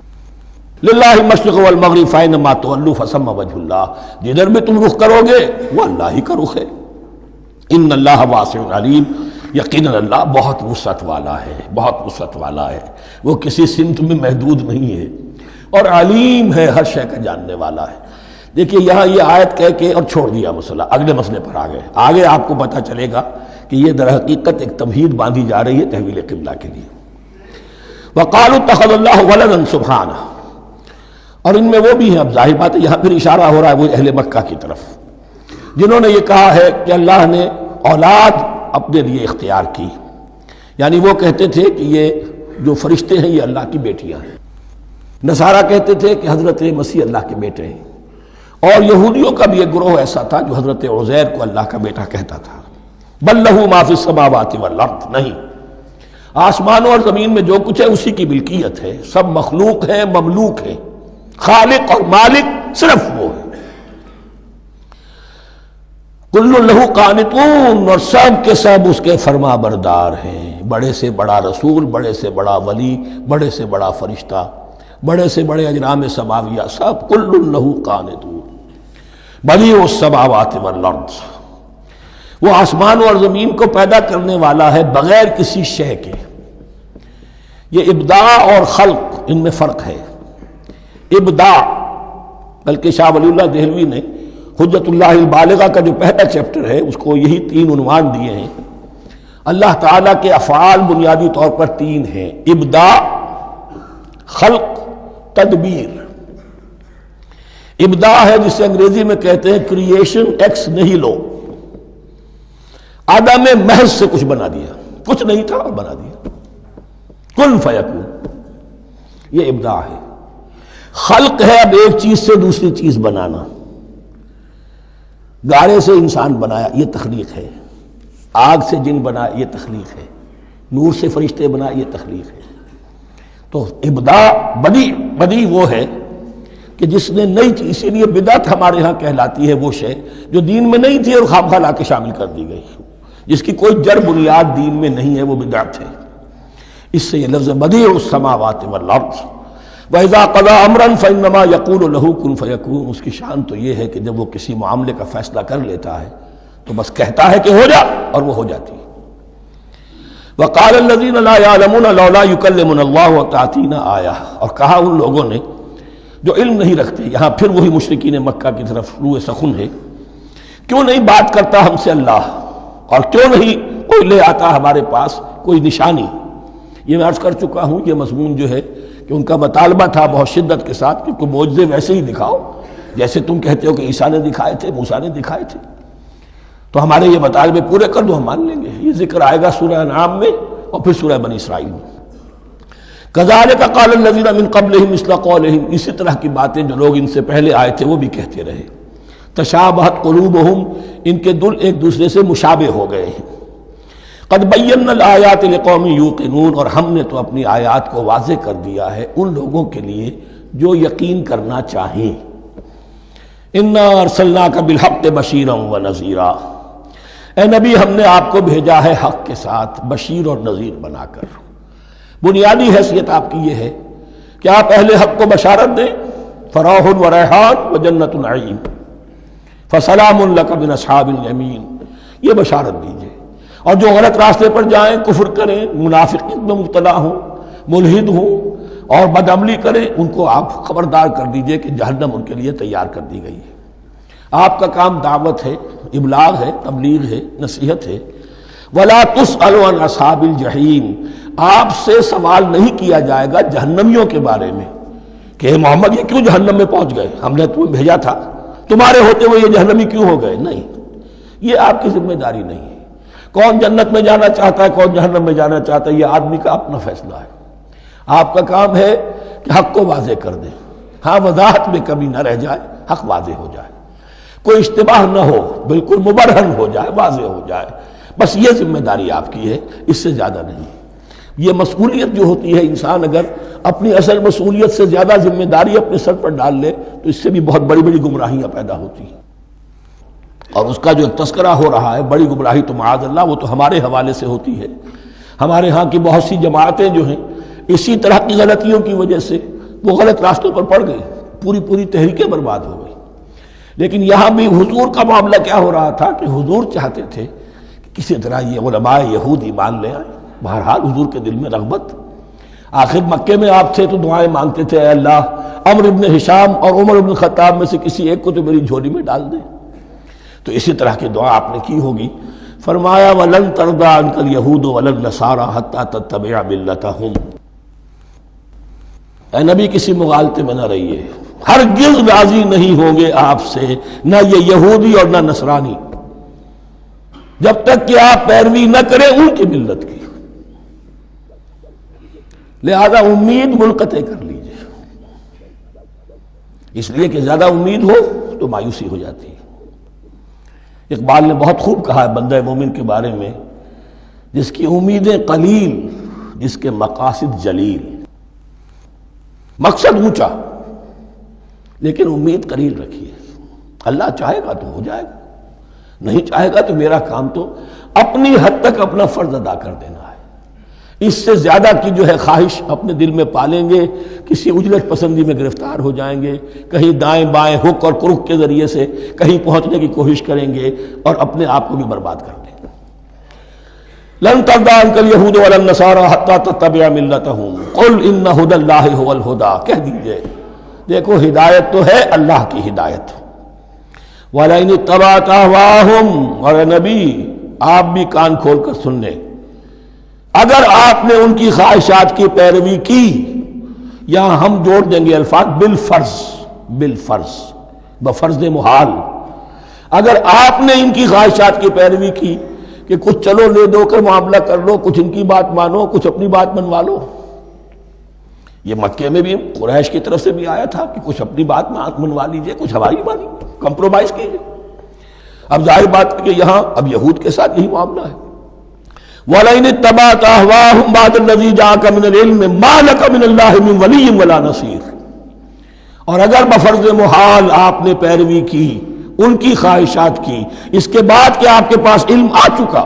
للہ المشرق والمغرب فینما تولوا فثم وجہ اللہ، جدھر بھی تم رخ کرو گے وہ اللہ ہی کا رخ ہے۔ ان اللہ واسع علیم، یقیناً اللہ بہت وسعت والا ہے، بہت وسعت والا ہے، وہ کسی سمت میں محدود نہیں ہے، اور علیم ہے، ہر شے کا جاننے والا ہے۔ دیکھیے یہاں یہ آیت کہہ کے اور چھوڑ دیا مسئلہ، اگلے مسئلے پر آ گئے۔ آگے آپ کو پتہ چلے گا کہ یہ در حقیقت ایک تمہید باندھی جا رہی ہے تحویل قبلہ کے لیے۔ وقالوا اتخذ اللہ ولدا سبحانہ، اور ان میں وہ بھی ہیں، اب ظاہر بات ہے یہاں پھر اشارہ ہو رہا ہے وہ اہل مکہ کی طرف، جنہوں نے یہ کہا ہے کہ اللہ نے اولاد اپنے لیے اختیار کی، یعنی وہ کہتے تھے کہ یہ جو فرشتے ہیں یہ اللہ کی بیٹیاں ہیں، نصارہ کہتے تھے کہ حضرت مسیح اللہ کے بیٹے ہیں، اور یہودیوں کا بھی ایک گروہ ایسا تھا جو حضرت عزیر کو اللہ کا بیٹا کہتا تھا۔ بل لہ ما فی السماوات والارض، نہیں، آسمانوں اور زمین میں جو کچھ ہے اسی کی ملکیت ہے، سب مخلوق ہیں، مملوک ہیں، خالق اور مالک صرف وہ ہے۔ کل لہ قانتون، اور سب کے سب اس کے فرما بردار ہیں، بڑے سے بڑا رسول، بڑے سے بڑا ولی، بڑے سے بڑا فرشتہ، بڑے سے بڑے اجرام سماویہ، سب کل لہ قانتون۔ بدیع السماوات والارض، وہ آسمان اور زمین کو پیدا کرنے والا ہے بغیر کسی شے کے۔ یہ ابداع اور خلق ان میں فرق ہے۔ ابداع، بلکہ شاہ ولی اللہ دہلوی نے حجت اللہ البالغہ کا جو پہلا چیپٹر ہے اس کو یہی 3 عنوان دیے ہیں۔ اللہ تعالیٰ کے افعال بنیادی طور پر 3 ہیں، ابداع، خلق، تدبیر۔ ابداع ہے جسے انگریزی میں کہتے ہیں کریشن ایکس نہیلو، عدم محض سے کچھ بنا دیا، کچھ نہیں تھا اور بنا دیا، کن فیکون، یہ ابداع ہے۔ خلق ہے اب ایک چیز سے دوسری چیز بنانا، گارے سے انسان بنایا، یہ تخلیق ہے، آگ سے جن بنایا، یہ تخلیق ہے، نور سے فرشتے بنایا، یہ تخلیق ہے۔ تو ابداع بدیع وہ ہے کہ جس نے نئی چیز، اسی لیے بدعت ہمارے ہاں کہلاتی ہے وہ شے جو دین میں نہیں تھی اور خواہ لا کے شامل کر دی گئی، جس کی کوئی جڑ بنیاد دین میں نہیں ہے، وہ بدعت ہے۔ اس سے یہ لفظ بدیع السماوات والارض، وَإِذَا قَضَىٰ أَمْرًا فَإِنَّمَا يَقُولُ لَهُ كُن فَيَكُونُ، اس کی شان تو یہ ہے کہ جب وہ کسی معاملے کا فیصلہ کر لیتا ہے تو بس کہتا ہے کہ ہو جا، اور وہ ہو جاتی ہے۔ وَقَالَ الَّذِينَ لَا يَعْلَمُونَ لَوْلَا يُكَلِّمُنَا اللَّهُ وَتَأْتِينَا آیَةٌ، اور کہا ان لوگوں نے جو علم نہیں رکھتے، یہاں پھر وہی مشرکین مکہ کی طرف روئے سخن ہے، کیوں نہیں بات کرتا ہم سے اللہ، اور کیوں نہیں کوئی لے آتا ہمارے پاس کوئی نشانی۔ یہ میں عرض کر چکا ہوں، یہ مضمون جو ہے کہ ان کا مطالبہ تھا بہت شدت کے ساتھ کہ کوئی معجزے ویسے ہی دکھاؤ جیسے تم کہتے ہو کہ عیسیٰ نے دکھائے تھے، موسیٰ نے دکھائے تھے، تو ہمارے یہ مطالبے پورے کر دو، ہم مان لیں گے۔ یہ ذکر آئے گا سورہ انعام میں اور پھر سورہ بنی اسرائیل میں۔ کذالک قال الذین من قبلہم مثل قولہم، اسی طرح کی باتیں جو لوگ ان سے پہلے آئے تھے وہ بھی کہتے رہے۔ تشابہت قلوبہم، ان کے دل ایک دوسرے سے مشابہ ہو گئے ہیں۔ قد بینا الآیات لقوم یوقنون، اور ہم نے تو اپنی آیات کو واضح کر دیا ہے ان لوگوں کے لیے جو یقین کرنا چاہیں۔ انا ارسلناک بالحق بشیرا ونذیرا، اے نبی ہم نے آپ کو بھیجا ہے حق کے ساتھ بشیر اور نذیر بنا کر۔ بنیادی حیثیت آپ کی یہ ہے کہ آپ اہل حق کو بشارت دیں، فراح و ریحان و جنت نعیم، فسلام لک من اصحاب الیمین، یہ بشارت دیجئے۔ اور جو غلط راستے پر جائیں، کفر کریں، منافقت میں مبتلا ہوں، ملحد ہوں اور بدعملی کریں، ان کو آپ خبردار کر دیجئے کہ جہنم ان کے لیے تیار کر دی گئی ہے۔ آپ کا کام دعوت ہے، ابلاغ ہے، تبلیغ ہے، نصیحت ہے۔ وَلَا تُسْأَلُ عَنْ أَصْحَابِ الْجَحِيمِ، آپ سے سوال نہیں کیا جائے گا جہنمیوں کے بارے میں کہ محمد یہ کیوں جہنم میں پہنچ گئے، ہم نے تمہیں بھیجا تھا، تمہارے ہوتے ہوئے یہ جہنمی کیوں ہو گئے؟ نہیں، یہ آپ کی ذمہ داری نہیں ہے۔ کون جنت میں جانا چاہتا ہے، کون جہنم میں جانا چاہتا ہے، یہ آدمی کا اپنا فیصلہ ہے۔ آپ کا کام ہے کہ حق کو واضح کر دیں، ہاں وضاحت میں کمی نہ رہ جائے، حق واضح ہو جائے، کوئی اشتباہ نہ ہو، بالکل مبرہن ہو جائے، واضح ہو جائے، بس یہ ذمہ داری آپ کی ہے، اس سے زیادہ نہیں۔ یہ مسئولیت جو ہوتی ہے، انسان اگر اپنی اصل مسئولیت سے زیادہ ذمہ داری اپنے سر پر ڈال لے تو اس سے بھی بہت بڑی بڑی گمراہیاں پیدا ہوتی ہیں، اور اس کا جو تذکرہ ہو رہا ہے بڑی گمراہی تو معاذ اللہ وہ تو ہمارے حوالے سے ہوتی ہے۔ ہمارے ہاں کی بہت سی جماعتیں جو ہیں اسی طرح کی غلطیوں کی وجہ سے وہ غلط راستوں پر پڑ گئی، پوری تحریکیں برباد ہو گئی۔ لیکن یہاں بھی حضور کا معاملہ کیا ہو رہا تھا کہ حضور چاہتے تھے کہ کسی طرح یہ علماء یہود ایمان لے آئے۔ بہرحال حضور کے دل میں رغبت، آخر مکے میں آپ تھے تو دعائیں مانگتے تھے، اے اللہ عمرو ابن ہشام اور عمر ابن خطاب میں سے کسی ایک کو تو میری جھولی میں ڈال دے۔ تو اسی طرح کی دعا آپ نے کی ہوگی۔ فرمایا وَلَن تَرْضَىٰ عَنكَ الْيَهُودُ وَلَا النَّصَارَىٰ حَتَّىٰ تَتَّبِعَ مِلَّتَهُمْ۔ اے نبی کسی مغالطے میں نہ رہیے، ہرگز راضی نہیں ہوں گے آپ سے نہ یہ یہودی اور نہ نصرانی، جب تک کہ آپ پیروی نہ کریں ان کی ملت کی۔ لہذا امید منقطع کر لیجیے، اس لیے کہ زیادہ امید ہو تو مایوسی ہو جاتی ہے۔ اقبال نے بہت خوب کہا ہے بندہ مومن کے بارے میں، جس کی امیدیں قلیل، جس کے مقاصد جلیل۔ مقصد اونچا لیکن امید قلیل رکھیے، اللہ چاہے گا تو ہو جائے گا، نہیں چاہے گا تو میرا کام تو اپنی حد تک اپنا فرض ادا کر دینا ہے۔ اس سے زیادہ کی جو ہے خواہش اپنے دل میں پالیں گے، کسی اجلت پسندی میں گرفتار ہو جائیں گے، کہیں دائیں بائیں ہک اور کرک کے ذریعے سے کہیں پہنچنے کی کوشش کریں گے اور اپنے آپ کو بھی برباد کر دیں گے۔ لن ترضى عنك اليهود ولا النصارى حتى تتبع ملتهم قل ان هدى الله هو الهدى، کہہ دیجئے دیکھو ہدایت تو ہے اللہ کی ہدایت۔ وَلَئِنِ اتَّبَعْتَ أَهْوَاءَهُمْ، اور نبی آپ بھی کان کھول کر سن لیں، اگر آپ نے ان کی خواہشات کی پیروی کی، یہاں ہم جوڑ دیں گے الفاظ بالفرض بفرض محال، اگر آپ نے ان کی خواہشات کی پیروی کی کہ کچھ چلو لے دو کر معاملہ کر لو، کچھ ان کی بات مانو، کچھ اپنی بات منوا لو۔ یہ مکے میں بھی قریش کی طرف سے بھی آیا تھا کہ کچھ اپنی بات منوا لیجئے، کچھ ہماری مانی، کمپرومائز کیجئے۔ اب ظاہر بات ہے کہ یہاں اب یہود کے ساتھ یہی معاملہ ہے۔ وَلَئِنِ اتَّبَعْتَ أَهْوَاءَهُمْ بَعْدَ الَّذِي جَاءَكَ مِنَ الْعِلْمِ مَا لَكَ مِنَ اللَّهِ مِنْ وَلِيٍّ وَلَا نَصِيرٍ، اور اگر بفرض محال آپ نے پیروی کی ان کی خواہشات کی، اس کے بعد کہ آپ کے پاس علم آ چکا،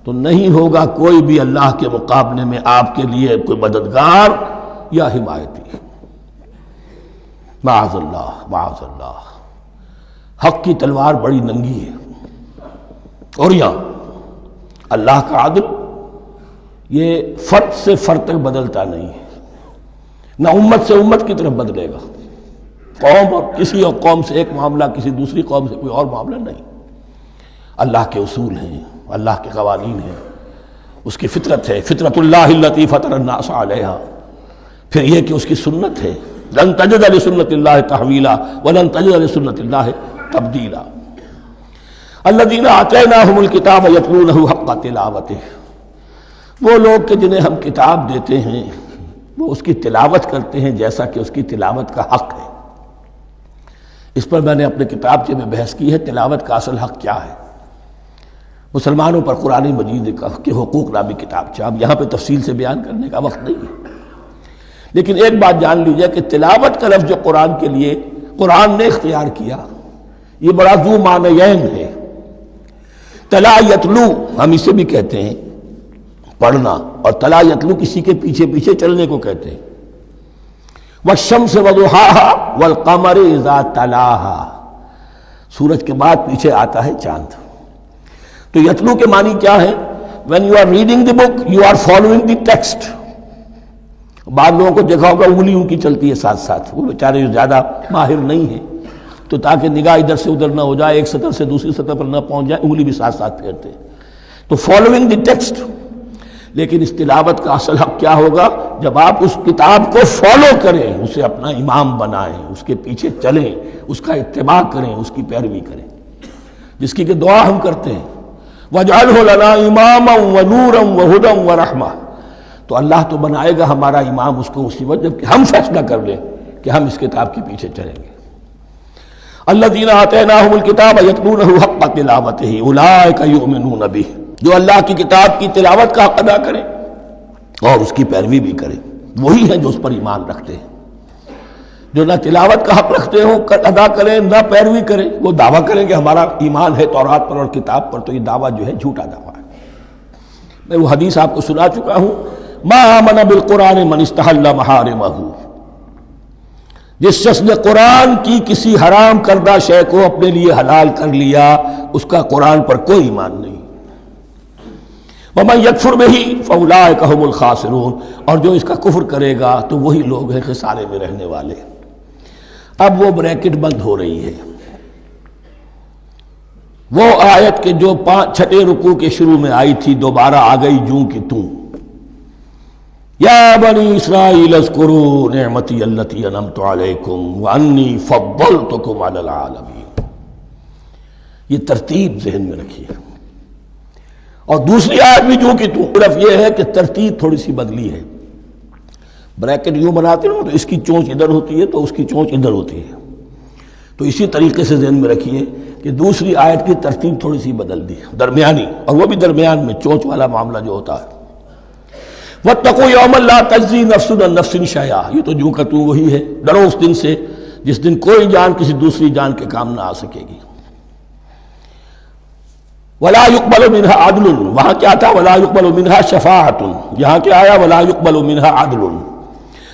تو نہیں ہوگا کوئی بھی اللہ کے مقابلے میں آپ کے لیے کوئی مددگار یا حمایتی۔ معاذ اللہ معاذ اللہ، حق کی تلوار بڑی ننگی ہے، اور یہاں اللہ کا عدل یہ فرد سے فرد تک بدلتا نہیں ہے، نہ امت سے امت کی طرف بدلے گا، قوم اور کسی اور قوم سے ایک معاملہ، کسی دوسری قوم سے کوئی اور معاملہ نہیں۔ اللہ کے اصول ہیں، اللہ کے قوانین ہیں، اس کی فطرت ہے، فطرت اللہ التی فطر الناس علیہا، پھر یہ کہ اس کی سنت ہے، لن تجد لسنت اللہ تحویلا ولن تجد لسنت اللہ تبدیلا۔ الذین آتیناہم الکتاب یتلونہ حق تلاوتہ، وہ لوگ کہ جنہیں ہم کتاب دیتے ہیں وہ اس کی تلاوت کرتے ہیں جیسا کہ اس کی تلاوت کا حق ہے۔ اس پر میں نے اپنے کتابچے میں بحث کی ہے، تلاوت کا اصل حق کیا ہے۔ مسلمانوں پر قرآن مجید کے حقوق نامی کتابچہ، اب یہاں پہ تفصیل سے بیان کرنے کا وقت نہیں ہے، لیکن ایک بات جان لیجیے کہ تلاوت کا لفظ جو قرآن کے لیے قرآن نے اختیار کیا، یہ بڑا ذو معنیین ہے۔ تلا یتلو ہم اسے بھی کہتے ہیں پڑھنا، اور تلا یتلو کسی کے پیچھے پیچھے چلنے کو کہتے ہیں۔ والشمس وضحاها والقمر اذا تلاها، سورج کے بعد پیچھے آتا ہے چاند۔ تو یتلو کے معنی کیا ہے؟ when you are reading the book you are following the text۔ بعض لوگوں کو دیکھا ہوگا انگلی ان کی چلتی ہے ساتھ ساتھ، وہ بیچارے جو زیادہ ماہر نہیں ہیں تو تاکہ نگاہ ادھر سے ادھر نہ ہو جائے، ایک سطح سے دوسری سطح پر نہ پہنچ جائے، انگلی بھی ساتھ ساتھ پھیرتے ہیں، تو فالوئنگ دی ٹیکسٹ۔ لیکن اس تلاوت کا اصل حق کیا ہوگا؟ جب آپ اس کتاب کو فالو کریں، اسے اپنا امام بنائیں، اس کے پیچھے چلیں، اس کا اتباع کریں، اس کی پیروی کریں، جس کی کہ دعا ہم کرتے ہیں وَاجْعَلْهُ لَنَا إِمَامًا وَنُورًا وَهُدًى وَرَحْمَةً، تو اللہ تو بنائے گا ہمارا امام اس کو اسی وقت جب کہ ہم فیصلہ کر لیں کہ ہم اس کتاب کے پیچھے چلیں گے۔ الذین آتیناہم الکتاب یتلونہ حق تلاوتہ اولئک یؤمنون بہ، جو اللہ کی کتاب کی تلاوت کا حق ادا کریں اور اس کی پیروی بھی کریں، وہی ہیں جو اس پر ایمان رکھتے ہیں۔ جو نہ تلاوت کا حق رکھتے ہوں ادا کریں، نہ پیروی کریں، وہ دعویٰ کریں کہ ہمارا ایمان ہے تورات پر اور کتاب پر، تو یہ دعویٰ جو ہے جھوٹا دعویٰ ہے۔ میں وہ حدیث آپ کو سنا چکا ہوں، ما آمن بالقرآن من استحل محارمہ، جس شخص نے قرآن کی کسی حرام کردہ شے کو اپنے لیے حلال کر لیا اس کا قرآن پر کوئی ایمان نہیں۔ وَمَن يَكْفُرْ بِهِ فَأُولَٰئِكَ هُمُ الْخَاسِرُونَ، اور جو اس کا کفر کرے گا تو وہی لوگ ہیں خسارے میں رہنے والے۔ اب وہ بریکٹ بند ہو رہی ہے، وہ آیت کے جو چھٹے رکوع کے شروع میں آئی تھی دوبارہ آ گئی جوں کہ توں، یا بنی اسرائیل اذکروا نعمتی التی انعمت علیکم وانی فضلتکم علی العالمین۔ یہ ترتیب ذہن میں رکھیے۔ اور دوسری آیت بھی جو کہ تو، صرف یہ ہے کہ ترتیب تھوڑی سی بدلی ہے۔ بریکٹ یوں بناتے ہو تو اس کی چونچ ادھر ہوتی ہے تو اس کی چونچ ادھر ہوتی ہے، تو اسی طریقے سے ذہن میں رکھیے کہ دوسری آیت کی ترتیب تھوڑی سی بدل دی درمیانی، اور وہ بھی درمیان میں چونچ والا معاملہ جو ہوتا ہے۔ وَاتَّقُوا يَوْمًا لَا تَجْزِي نَفْسٌ عَن نَفْسٍ شَيْئًا، یہ تو جو کہ تو وہی ہے، ڈرو اس دن سے جس دن کوئی جان کسی دوسری جان کے کام نہ آ سکے گی۔ وَلَا يُقْبَلُ مِنْهَا عَدْلٌ، وہاں کیا تھا وَلَا يُقْبَلُ مِنْهَا شَفَاعَةٌ، یہاں کیا آیا وَلَا يُقْبَلُ مِنْهَا عَدْلٌ،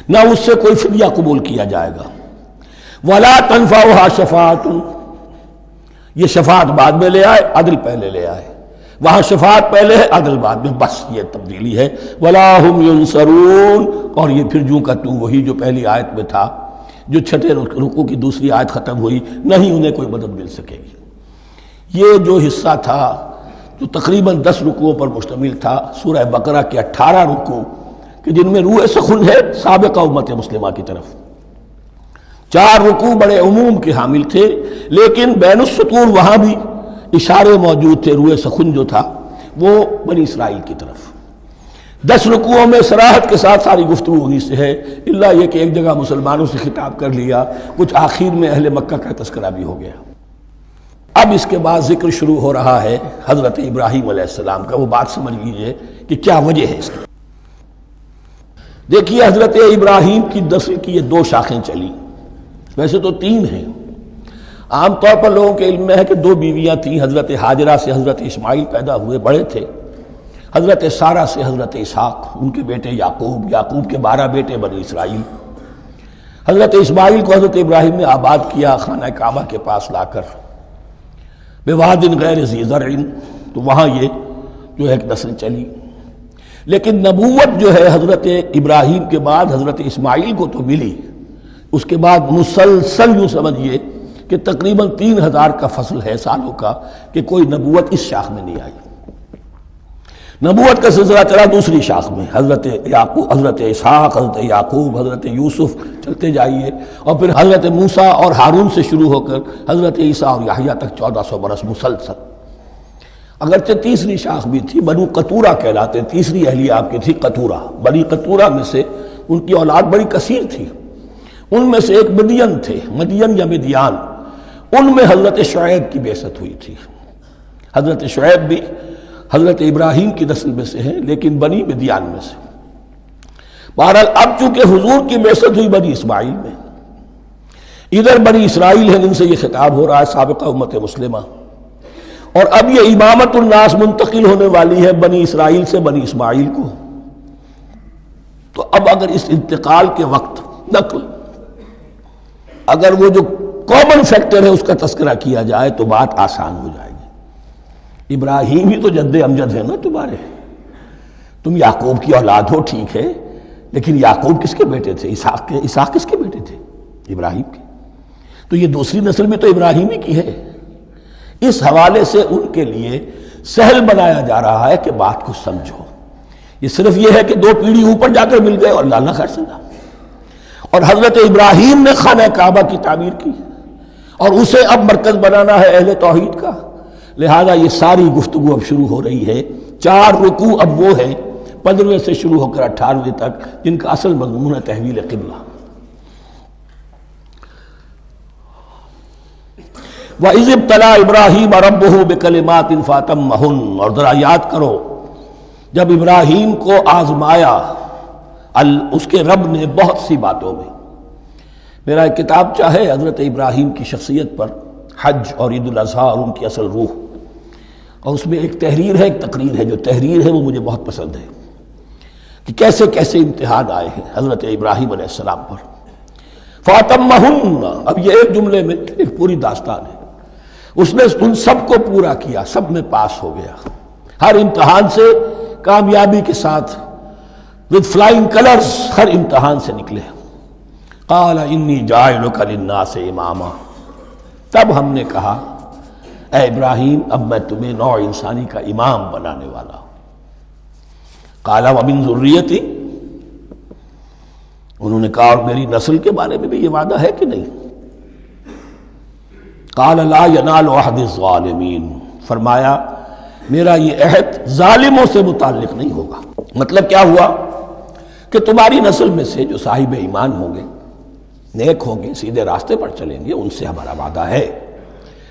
نہ اس سے کوئی فدیہ قبول کیا جائے گا۔ وَلَا تَنفَعُهَا شَفَاعَةٌ، یہ شفاعت بعد میں لے آئے، عدل پہلے لے آئے، وہاں شفاعت پہلے ہے عدل بعد میں، بس یہ تبدیلی ہے۔ وَلَا هُمْ يُنصَرُونَ، اور یہ پھر جو کا تو وہی جو پہلی آیت میں تھا، جو چھٹے رکوع کی دوسری آیت ختم ہوئی، نہیں انہیں کوئی مدد مل سکے گی۔ یہ جو حصہ تھا جو تقریباً 10 رکوعوں پر مشتمل تھا، سورہ بقرہ کے 18 رکوع کہ جن میں روح سخن ہے سابقہ امت مسلمہ کی طرف، 4 رکوع بڑے عموم کے حامل تھے، لیکن بین السطور وہاں بھی اشارے موجود تھے، روح سخن جو تھا وہ بنی اسرائیل کی طرف۔ 10 رکوعوں میں صراحت کے ساتھ ساری گفتگو انہی سے ہے، الا یہ کہ ایک جگہ مسلمانوں سے خطاب کر لیا، کچھ آخر میں اہل مکہ کا تذکرہ بھی ہو گیا۔ اب اس کے بعد ذکر شروع ہو رہا ہے حضرت ابراہیم علیہ السلام کا۔ وہ بات سمجھ لیجئے کہ کیا وجہ ہے اس کی۔ دیکھیے حضرت ابراہیم کی نسل کی یہ 2 شاخیں چلی، ویسے تو 3 ہیں، عام طور پر لوگوں کے علم میں ہے کہ 2 بیویاں تھیں، حضرت ہاجرہ سے حضرت اسماعیل پیدا ہوئے، بڑے تھے، حضرت سارہ سے حضرت اسحاق، ان کے بیٹے یعقوب، یعقوب کے 12 بیٹے بنی اسرائیل۔ حضرت اسماعیل کو حضرت ابراہیم نے آباد کیا خانہ کعبہ کے پاس لا کر، بواد غیر ذی زرع، تو وہاں یہ جو ایک نسل چلی۔ لیکن نبوت جو ہے حضرت ابراہیم کے بعد حضرت اسماعیل کو تو ملی، اس کے بعد مسلسل یوں سمجھیے کہ تقریباً 3000 کا فصل ہے سالوں کا کہ کوئی نبوت اس شاخ میں نہیں آئی۔ نبوت کا سلسلہ چلا دوسری شاخ میں، حضرت یعقوب، حضرت اسحاق، حضرت یعقوب، حضرت یوسف، چلتے جائیے، اور پھر حضرت موسیٰ اور ہارون سے شروع ہو کر حضرت عیسیٰ اور یحییٰ تک 1400 برس مسلسل۔ اگرچہ تیسری شاخ بھی تھی، بنو قطورہ کہلاتے، تیسری اہلیہ آپ کی تھی قطورہ، بنی قطورہ میں سے ان کی اولاد بڑی کثیر تھی، ان میں سے ایک مدین تھے، مدین یا مدیان، ان میں حضرت شعیب کی بعثت ہوئی تھی۔ حضرت شعیب بھی حضرت ابراہیم کی نسل میں سے ہیں، لیکن بنی مدیان میں سے۔ بہرحال اب چونکہ حضور کی بعثت ہوئی بنی اسماعیل میں، ادھر بنی اسرائیل ہیں، ان سے یہ خطاب ہو رہا ہے سابقہ امت مسلمہ، اور اب یہ امامت الناس منتقل ہونے والی ہے بنی اسرائیل سے بنی اسماعیل کو۔ تو اب اگر اس انتقال کے وقت نقل، اگر وہ جو کامن فیکٹر ہے اس کا تذکرہ کیا جائے تو بات آسان ہو جائے گی۔ ابراہیم ہی تو جد امجد ہے نا تمہارے، تم یعقوب کی اولاد ہو ٹھیک ہے، لیکن یعقوب کس کے بیٹے تھے؟ اسحاق کے۔ اسحاق کس کے بیٹے تھے؟ ابراہیم کے۔ تو یہ دوسری نسل بھی تو ابراہیم ہی کی ہے۔ اس حوالے سے ان کے لیے سہل بنایا جا رہا ہے کہ بات کو سمجھو، یہ صرف یہ ہے کہ 2 پیڑھی اوپر جا کر مل گئے اور اللہ نہ خیر سنا۔ اور حضرت ابراہیم نے خانہ کعبہ کی تعمیر کی اور اسے اب مرکز بنانا ہے اہل توحید کا، لہذا یہ ساری گفتگو اب شروع ہو رہی ہے۔ 4 رکوع اب وہ ہیں 15ویں سے شروع ہو کر 18ویں تک، جن کا اصل مضمون ہے تحویل قبلہ۔ وَإِذِ ابْتَلَىٰ إِبْرَاهِيمَ رَبُّهُ بِكَلِمَاتٍ فَأَتَمَّهُنَّ، اور ذرا یاد کرو جب ابراہیم کو آزمایا اس کے رب نے بہت سی باتوں میں۔ میرا ایک کتابچہ ہے حضرت ابراہیم کی شخصیت پر، حج اور عید الاضحیٰ اور ان کی اصل روح، اور اس میں ایک تحریر ہے، ایک تقریر ہے۔ جو تحریر ہے وہ مجھے بہت پسند ہے کہ کیسے کیسے امتحان آئے ہیں حضرت ابراہیم علیہ السلام پر۔ فاتمہن، اب یہ ایک جملے میں ایک پوری داستان ہے. اس نے ان سب کو پورا کیا، سب میں پاس ہو گیا، ہر امتحان سے کامیابی کے ساتھ with flying colors ہر امتحان سے نکلے. قال انی جاعلک للناس اماما، تب ہم نے کہا اے ابراہیم اب میں تمہیں نوع انسانی کا امام بنانے والا ہوں. قال ومن ذریتی، انہوں نے کہا اور میری نسل کے بارے میں بھی یہ وعدہ ہے کہ نہیں؟ قال لا ینال عہد الظالمین، فرمایا میرا یہ عہد ظالموں سے متعلق نہیں ہوگا. مطلب کیا ہوا کہ تمہاری نسل میں سے جو صاحب ایمان ہوں گے، نیک ہوں گے، سیدھے راستے پر چلیں گے، ان سے ہمارا وعدہ ہے،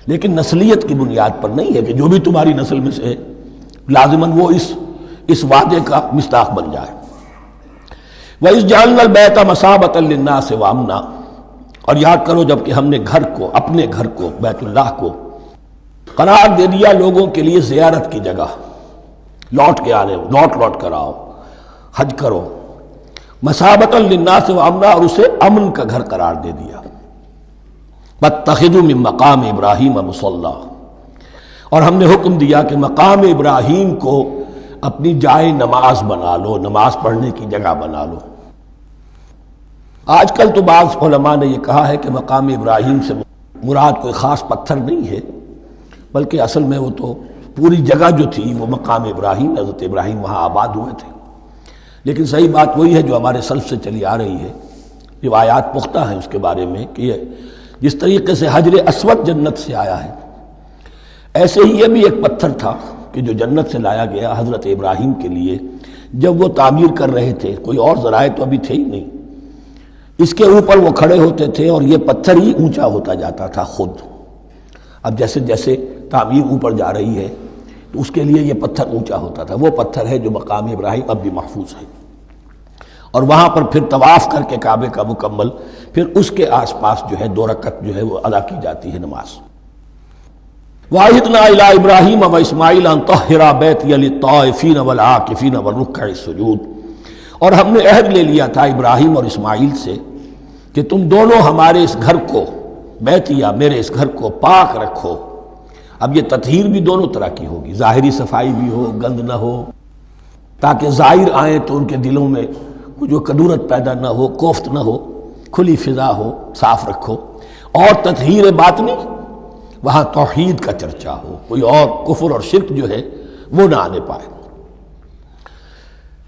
لیکن نسلیت کی بنیاد پر نہیں ہے کہ جو بھی تمہاری نسل میں سے لازماً وہ اس وعدے کا مصداق بن جائے. وَإِذْ جَعَلْنَا الْبَيْتَ مَثَابَةً لِلنَّاسِ وَأَمْنًا، اور یاد کرو جب کہ ہم نے گھر کو، اپنے گھر کو، بیت اللہ کو قرار دے دیا لوگوں کے لیے زیارت کی جگہ، لوٹ کے آنے، لوٹ کر آؤ، حج کرو. مثابۃ للناس وامنا، اور اسے امن کا گھر قرار دے دیا. واتخذوا من مقام ابراہیم مصلی، اور ہم نے حکم دیا کہ مقام ابراہیم کو اپنی جائے نماز بنا لو، نماز پڑھنے کی جگہ بنا لو. آج کل تو بعض علماء نے یہ کہا ہے کہ مقام ابراہیم سے مراد کوئی خاص پتھر نہیں ہے، بلکہ اصل میں وہ تو پوری جگہ جو تھی وہ مقام ابراہیم، حضرت ابراہیم وہاں آباد ہوئے تھے. لیکن صحیح بات وہی ہے جو ہمارے سلف سے چلی آ رہی ہے، روایات پختہ ہیں اس کے بارے میں کہ یہ جس طریقے سے حجر اسود جنت سے آیا ہے، ایسے ہی یہ بھی ایک پتھر تھا کہ جو جنت سے لایا گیا حضرت ابراہیم کے لیے جب وہ تعمیر کر رہے تھے. کوئی اور ذرائع تو ابھی تھے ہی نہیں، اس کے اوپر وہ کھڑے ہوتے تھے اور یہ پتھر ہی اونچا ہوتا جاتا تھا خود. اب جیسے جیسے تعمیر اوپر جا رہی ہے تو اس کے لیے یہ پتھر اونچا ہوتا تھا. وہ پتھر ہے جو مقام ابراہیم اب بھی محفوظ ہے، اور وہاں پر پھر طواف کر کے کعبے کا مکمل، پھر اس کے آس پاس جو ہے 2 رکعت جو ہے وہ ادا کی جاتی ہے نماز. وَعَهِدْنَا إِلَىٰ إِبْرَاهِيمَ وَإِسْمَاعِيلَ أَن طَهِّرَا بَيْتِيَ لِلطَّائِفِينَ وَالْعَاكِفِينَ وَالرُّكَّعِ السُّجُودِ، اور ہم نے عہد لے لیا تھا ابراہیم اور اسماعیل سے کہ تم دونوں ہمارے اس گھر کو، بیتیا میرے اس گھر کو پاک رکھو. اب یہ تطہیر بھی دونوں طرح کی ہوگی، ظاہری صفائی بھی ہو، گند نہ ہو، تاکہ زائر آئیں تو ان کے دلوں میں جو کدورت پیدا نہ ہو، کوفت نہ ہو، کھلی فضا ہو، صاف رکھو. اور تطہیر باطنی، وہاں توحید کا چرچا ہو، کوئی اور کفر اور شرک جو ہے وہ نہ آنے پائے.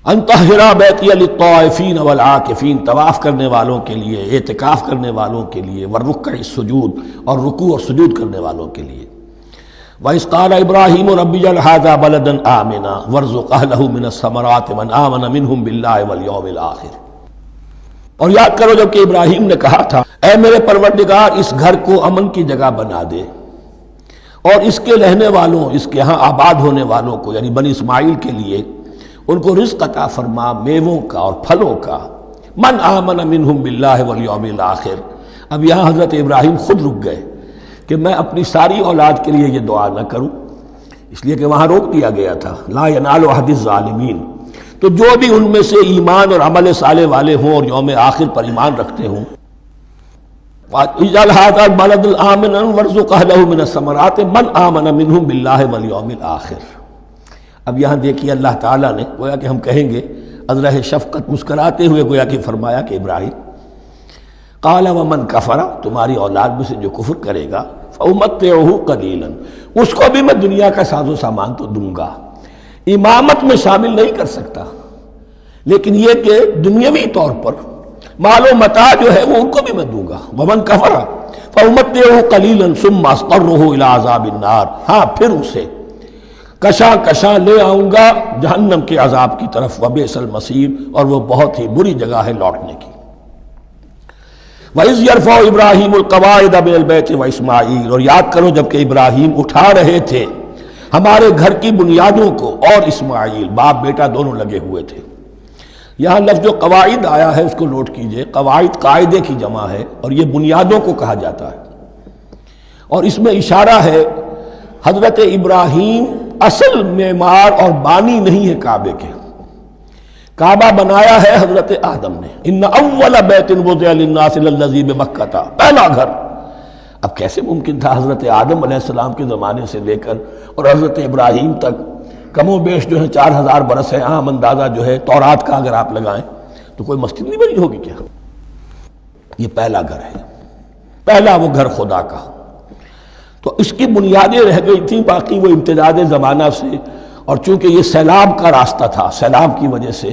ان طہرا بیتی للطائفین والعاکفین، طواف کرنے والوں کے لیے، اعتکاف کرنے والوں کے لیے، والرکع السجود، اور رکوع اور سجود کرنے والوں کے لیے. وَإِذْ قَالَ إِبْرَاهِيمُ رَبِّ اجْعَلْ هَٰذَا بَلَدًا آمِنًا وَارْزُقْ أَهْلَهُ مِنَ الثَّمَرَاتِ مَنْ آمَنَ مِنْهُمْ بِاللَّهِ وَالْيَوْمِ الْآخِرِ. اور یاد کرو جب کہ ابراہیم نے کہا تھا اے میرے پروردگار اس گھر کو امن کی جگہ بنا دے، اور اس کے رہنے والوں، اس کے ہاں آباد ہونے والوں کو یعنی بنی اسماعیل کے لیے ان کو رزق عطا فرما، میووں کا اور پھلوں کا. من آمن منہم باللہ والیوم الآخر. اب یہاں حضرت ابراہیم خود رک گئے کہ میں اپنی ساری اولاد کے لیے یہ دعا نہ کروں، اس لیے کہ وہاں روک دیا گیا تھا لا ینال عہد الظالمین. تو جو بھی ان میں سے ایمان اور عمل صالح والے ہوں اور یوم آخر پر ایمان رکھتے ہوں، اجعل هذا البلد آمنا وارزق اهله من الثمرات من آمن منهم بالله واليوم الآخر. اب یہاں دیکھیے اللہ تعالیٰ نے گویا کہ ہم کہیں گے ازرہ شفقت مسکراتے ہوئے گویا کہ فرمایا کہ ابراہیم قال ومن کفر، تمہاری اولاد میں سے جو کفر کرے گا فأمتعه قلیلا، اس کو بھی میں دنیا کا ساز و سامان تو دوں گا، امامت میں شامل نہیں کر سکتا، لیکن یہ کہ دنیاوی طور پر مال و متاع جو ہے وہ ان کو بھی میں دوں گا. ومن کفر فأمتعه قلیلا ثم اضطره الى عذاب النار، ہاں پھر اسے کشاں کشاں لے آؤں گا جہنم کے عذاب کی طرف. وبئس المصیر، اور وہ بہت ہی بری جگہ ہے لوٹنے کی. وَإِذْ يَرْفَعُ إِبْرَاهِيمُ الْقَوَاعِدَ مِنَ الْبَيْتِ وَإِسْمَاعِيلُ، اور یاد کرو جب کہ ابراہیم اٹھا رہے تھے ہمارے گھر کی بنیادوں کو، اور اسماعیل، باپ بیٹا دونوں لگے ہوئے تھے. یہاں لفظ جو قواعد آیا ہے اس کو نوٹ کیجئے، قواعد قاعدے کی جمع ہے اور یہ بنیادوں کو کہا جاتا ہے. اور اس میں اشارہ ہے حضرت ابراہیم اصل معمار اور بانی نہیں ہے کعبے کے، کعبہ بنایا ہے حضرت آدم نے. ان اول بیت وضع للناس للذی بمکہ، پہلا گھر. اب کیسے ممکن تھا حضرت آدم علیہ السلام کے زمانے سے لے کر اور حضرت ابراہیم تک کم و بیش جو ہے 4000 برس ہے. عام اندازہ جو ہے تورات کا اگر آپ لگائیں تو کوئی مسجد نہیں بنی ہوگی کیا؟ یہ پہلا گھر ہے، پہلا وہ گھر خدا کا. تو اس کی بنیادیں رہ گئی تھیں، باقی وہ امتداد زمانہ سے، اور چونکہ یہ سیلاب کا راستہ تھا، سیلاب کی وجہ سے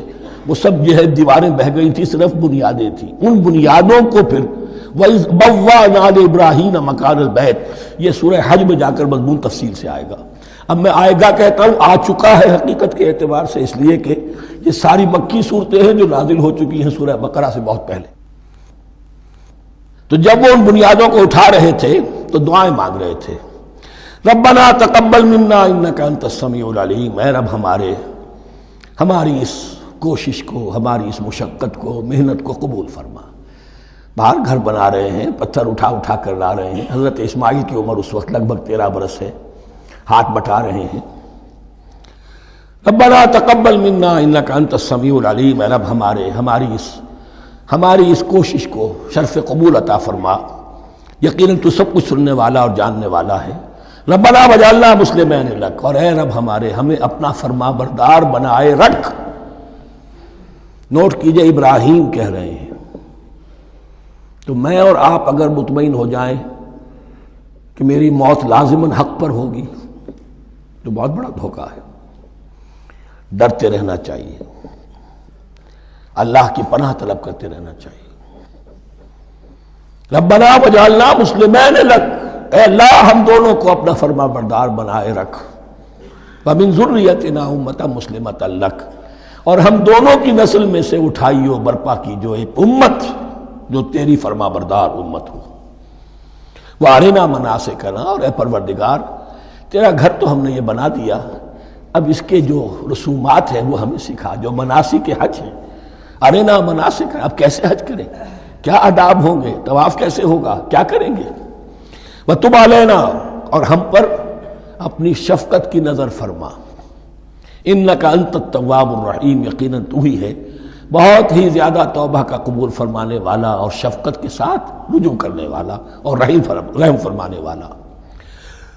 وہ سب جو ہے دیواریں بہہ گئی تھی، صرف بنیادیں تھیں. ان بنیادوں کو پھر وَإِذْ بَوَّأْنَا لِإِبْرَاهِيمَ مَكَانَ الْبَيْتِ، یہ سورہ حج میں جا کر مضمون تفصیل سے آئے گا. اب میں آئے گا کہتا ہوں، آ چکا ہے حقیقت کے اعتبار سے، اس لیے کہ یہ ساری مکی صورتیں ہیں جو نازل ہو چکی ہیں سورہ بقرہ سے بہت پہلے. تو جب وہ ان بنیادوں کو اٹھا رہے تھے تو دعائیں مانگ رہے تھے. ربنا تقبل منا انک انت السمیع العلیم، اے رب ہماری اس کوشش کو، ہماری اس مشقت کو، محنت کو قبول فرما. باہر گھر بنا رہے ہیں، پتھر اٹھا اٹھا کر لا رہے ہیں. حضرت اسماعیل کی عمر اس وقت لگ بھگ 13 برس ہے، ہاتھ بٹا رہے ہیں. ربنا تقبل منا انک انت السمیع العلیم، اے رب ہماری اس کوشش کو شرف قبول عطا فرما، یقیناً تو سب کچھ سننے والا اور جاننے والا ہے. ربنا وجعلنا مسلمین لک، اور اے رب ہمیں اپنا فرما بردار بنائے رکھ. نوٹ کیجئے ابراہیم کہہ رہے ہیں. تو میں اور آپ اگر مطمئن ہو جائیں کہ میری موت لازماً حق پر ہوگی تو بہت بڑا دھوکہ ہے. ڈرتے رہنا چاہیے، اللہ کی پناہ طلب کرتے رہنا چاہیے. ربنا وجعلنا مسلمین لک، اے اللہ ہم دونوں کو اپنا فرما بردار بنائے رکھ. ومن ذریتنا امۃ مسلمۃ لک، اور ہم دونوں کی نسل میں سے اٹھائیو برپا کی جو ایک امت جو تیری فرما بردار امت ہو. وارنا مناسکنا، اور اے پروردگار تیرا گھر تو ہم نے یہ بنا دیا، اب اس کے جو رسومات ہیں وہ ہمیں سکھا، جو مناسک حج ہیں. ارنا مناسک، اب کیسے حج کریں، کیا آداب ہوں گے، طواف کیسے ہوگا، کیا کریں گے. وتب علینا، اور ہم پر اپنی شفقت کی نظر فرما. انک انت التواب الرحیم، یقیناً تو ہی ہے بہت ہی زیادہ توبہ کا قبول فرمانے والا اور شفقت کے ساتھ رجوع کرنے والا اور رحم فرمانے والا.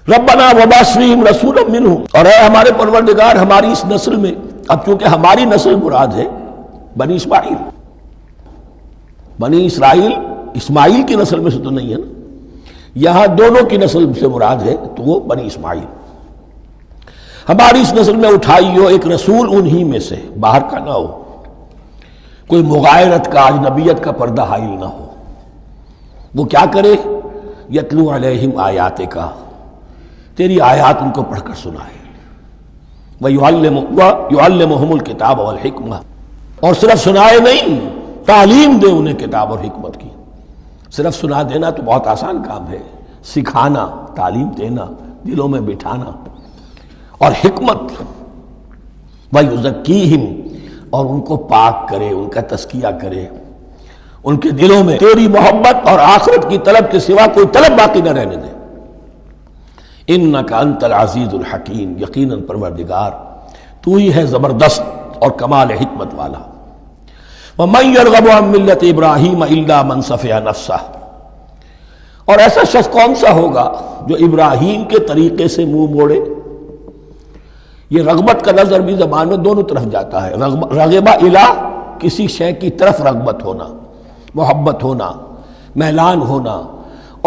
ربنا وبعث فیہم رسولا منہم، اور اے ہمارے پروردگار ہماری اس نسل میں، اب چونکہ ہماری نسل مراد ہے بنی اسماعیل، بنی اسرائیل اسماعیل کی نسل میں سے تو نہیں ہے نا، یہاں دونوں کی نسل سے مراد ہے تو وہ بنی اسماعیل. ہماری اس نسل میں اٹھائی ہو ایک رسول انہی میں سے، باہر کا نہ ہو، کوئی مغایرت کا اجنبیت کا پردہ حائل نہ ہو. وہ کیا کرے، یتلو علیہم آیاتک، تیری آیات ان کو پڑھ کر سنائے. وَيُعَلِّمُهُمُ الْكِتَابَ وَالْحِکْمَةَ، اور صرف سنائے نہیں، تعلیم دے انہیں کتاب اور حکمت کی. صرف سنا دینا تو بہت آسان کام ہے، سکھانا، تعلیم دینا، دلوں میں بٹھانا. اور حکمت، وَيُزَكِّيهِمْ، اور ان کو پاک کرے، ان کا تزکیہ کرے، ان کے دلوں میں تیری محبت اور آخرت کی طلب کے سوا کوئی طلب باقی نہ رہنے دے. انک انت العزیز الحکیم، یقیناً پروردگار تو ہی ہے زبردست اور کمال حکمت والا. وَمَن يَرْغَبُ عَن مِّلَّةِ إِبْرَاهِيمَ إِلَّا مَن سَفِهَ نَفْسَهُ، اور ایسا شخص کون سا ہوگا جو ابراہیم کے طریقے سے منہ موڑے. یہ رغبت کا لفظ عربی زبان میں دونوں طرف جاتا ہے. رغبہ الہ، کسی شے کی طرف رغبت ہونا، محبت ہونا، میلان ہونا،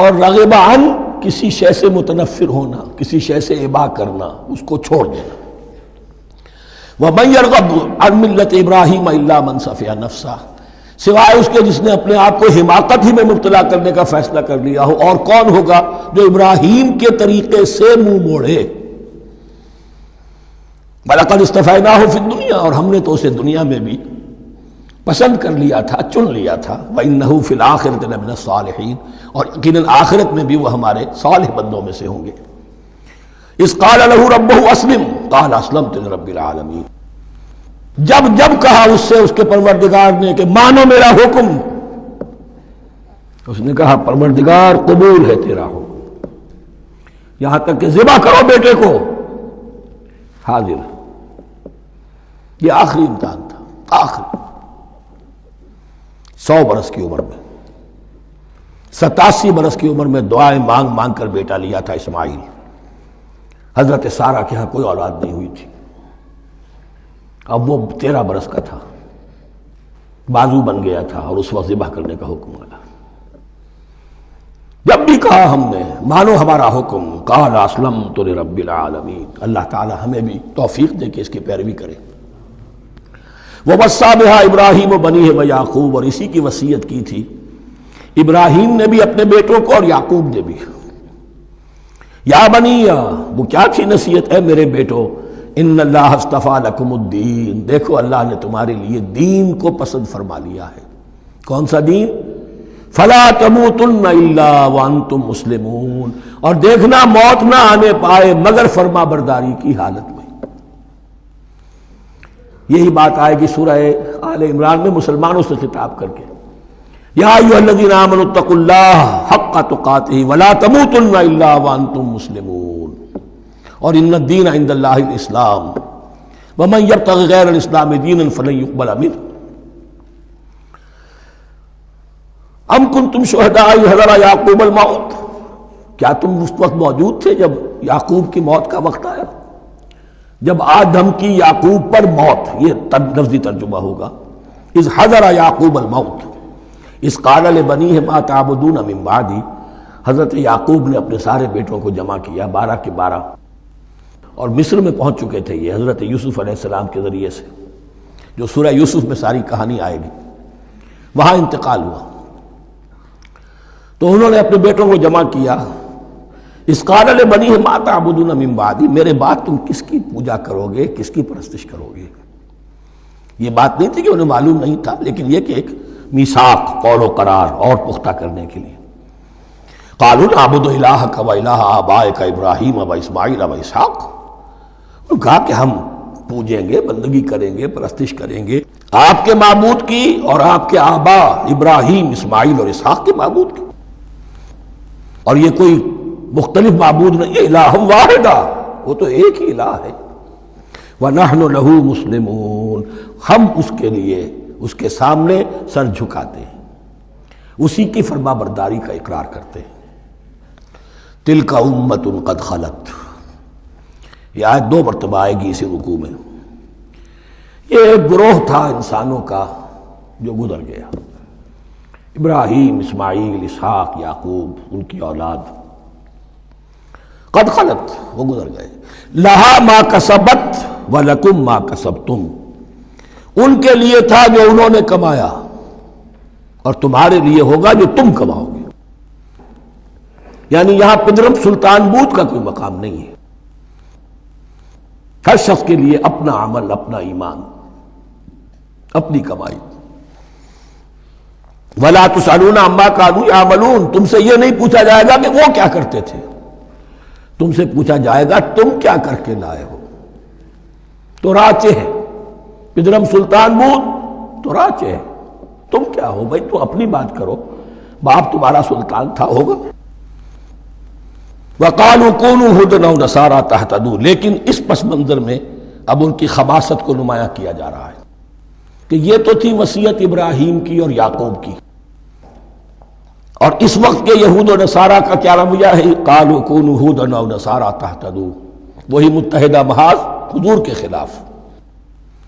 اور رغبہ عن، کسی شے سے متنفر ہونا، کسی شے سے ابا کرنا، اس کو چھوڑ دینا. وَمَن يَرْغَبُ عَن مِّلَّةِ إِبْرَاهِيمَ إِلَّا مَن سَفِهَ نَفْسَهُ، سوائے اس کے جس نے اپنے آپ کو حماقت ہی میں مبتلا کرنے کا فیصلہ کر لیا ہو. اور کون ہوگا جو ابراہیم کے طریقے سے منہ موڑے. وَلَقَدِ اصْطَفَيْنَاهُ فِي الدُّنْيَا، اور ہم نے تو اسے دنیا میں بھی پسند کر لیا تھا، چن لیا تھا. وَإِنَّهُ فِي الْآخِرَةِ لَمِنَ الصَّالِحِينَ، اور یقیناً آخرت میں بھی وہ ہمارے صالح بندوں میں سے ہوں گے. اذ قال له ربه اسلم قال اسلمت لرب العالمین، جب جب کہا اس سے اس کے پروردگار نے کہ مانو میرا حکم، اس نے کہا پروردگار قبول ہے تیرا حکم، یہاں تک کہ ذبح کرو بیٹے کو، حاضر. یہ آخری امتحان تھا، آخر 100 برس کی عمر میں، 87 برس کی عمر میں دعائیں مانگ مانگ کر بیٹا لیا تھا اسماعیل۔ حضرت سارہ کے ہاں کوئی اولاد نہیں ہوئی تھی، اب وہ 13 برس کا تھا، بازو بن گیا تھا، اور اس وقت ذبح کرنے کا حکم آیا۔ جب بھی کہا ہم نے مانو ہمارا حکم، قال اسلمت لرب العالمین، اللہ تعالی ہمیں بھی توفیق دے کہ اس کی پیروی کرے۔ ووصى بها ابراہیم وبنیہ ویعقوب، اور اسی کی وصیت کی تھی ابراہیم نے بھی اپنے بیٹوں کو اور یعقوب نے بھی۔ یا بنیہ، وہ کیا تھی نصیحت؟ اے میرے بیٹو، ان اللہ اصطفیٰ لکم الدین، دیکھو اللہ نے تمہارے لیے دین کو پسند فرما لیا ہے۔ کون سا دین؟ فلا تموتن الا وانتم مسلمون، اور دیکھنا موت نہ آنے پائے مگر فرما برداری کی حالت میں۔ یہی بات آئے گی سورہ آل عمران میں مسلمانوں سے خطاب کر کے، یا ایھا الذین آمنوا اتقوا اللہ حق تقاتہ ولا تموتن الا وانتم مسلمون، اور ان الدین عند اللہ الاسلام ومن یبتغ غیر الاسلام دینا فلن یقبل منہ۔ ام کنتم شہداء اذ حضر یعقوب الموت، کیا تم اس وقت موجود تھے جب یعقوب کی موت کا وقت آیا؟ جب آدم کی یعقوب پر موت، یہ لفظی ترجمہ ہوگا، اذ حضر یعقوب الموت اذ قال لبنیہ ما تعبدون من بعدی، حضرت یعقوب نے اپنے سارے بیٹوں کو جمع کیا، 12 کے 12، اور مصر میں پہنچ چکے تھے یہ حضرت یوسف علیہ السلام کے ذریعے سے، جو سورہ یوسف میں ساری کہانی آئے گی، وہاں انتقال ہوا۔ تو انہوں نے اپنے بیٹوں کو جمع کیا، اس قال لبنیہ ما تعبدون من بعدی، میرے بعد تم کس کی پوجا کرو گے، کس کی پرستش کرو گے؟ یہ بات نہیں تھی کہ انہیں معلوم نہیں تھا، لیکن یہ کہ ایک میثاق، قول و قرار اور پختہ کرنے کے لیے۔ قالوا نعبد الہک و الہ آبائک ابراہیم و اسماعیل و اسحاق، انہوں نے کہا کہ ہم پوجیں گے، بندگی کریں گے، پرستش کریں گے آپ کے معبود کی اور آپ کے آبا ابراہیم، اسماعیل اور اسحاق کے معبود کی، اور یہ کوئی مختلف معبود نہیں ہے، الہ واحدہ، وہ تو ایک ہی الہ ہے۔ وَنَحْنُ لَهُ مُسْلِمُونَ، ہم اس کے لیے اس کے سامنے سر جھکاتے ہیں، اسی کی فرما برداری کا اقرار کرتے ہیں۔ تِلْكَ أُمَّةٌ قَدْ خَلَتْ، یہ آیت 2 مرتبہ آئے گی اسی رکوع میں۔ یہ ایک گروہ تھا انسانوں کا جو گزر گیا، ابراہیم، اسماعیل، اسحاق، یعقوب، ان کی اولاد، قد خلت، وہ گزر گئے۔ لہا ما کسبت ولکم ما کسبتم، ان کے لیے تھا جو انہوں نے کمایا، اور تمہارے لیے ہوگا جو تم کماؤ گے۔ یعنی یہاں پدرم سلطان بود کا کوئی مقام نہیں ہے، ہر شخص کے لیے اپنا عمل، اپنا ایمان، اپنی کمائی۔ وَلَا تُسْأَلُونَ عَمَّا كَانُوا يَعْمَلُونَ، تم سے یہ نہیں پوچھا جائے گا کہ وہ کیا کرتے تھے، تم سے پوچھا جائے گا تم کیا کر کے لائے ہو۔ تو راچے ہے پدرم سلطان بود، تو راچے ہے، تم کیا ہو بھائی، تو اپنی بات کرو، باپ تمہارا سلطان تھا، ہوگا۔ وَقَالُوا كُونُوا هُودًا أَوْ نَصَارَىٰ تَهْتَدُوا، لیکن اس پس منظر میں اب ان کی خباثت کو نمایاں کیا جا رہا ہے کہ یہ تو تھی وصیت ابراہیم کی اور یعقوب کی، اور اس وقت کے یہود و نصارہ کا کیا رویہ ہے؟ قَالُوا كُونُوا هُودًا أَوْ نَصَارَىٰ تَهْتَدُوا، وہی متحدہ محاذ حضور کے خلاف۔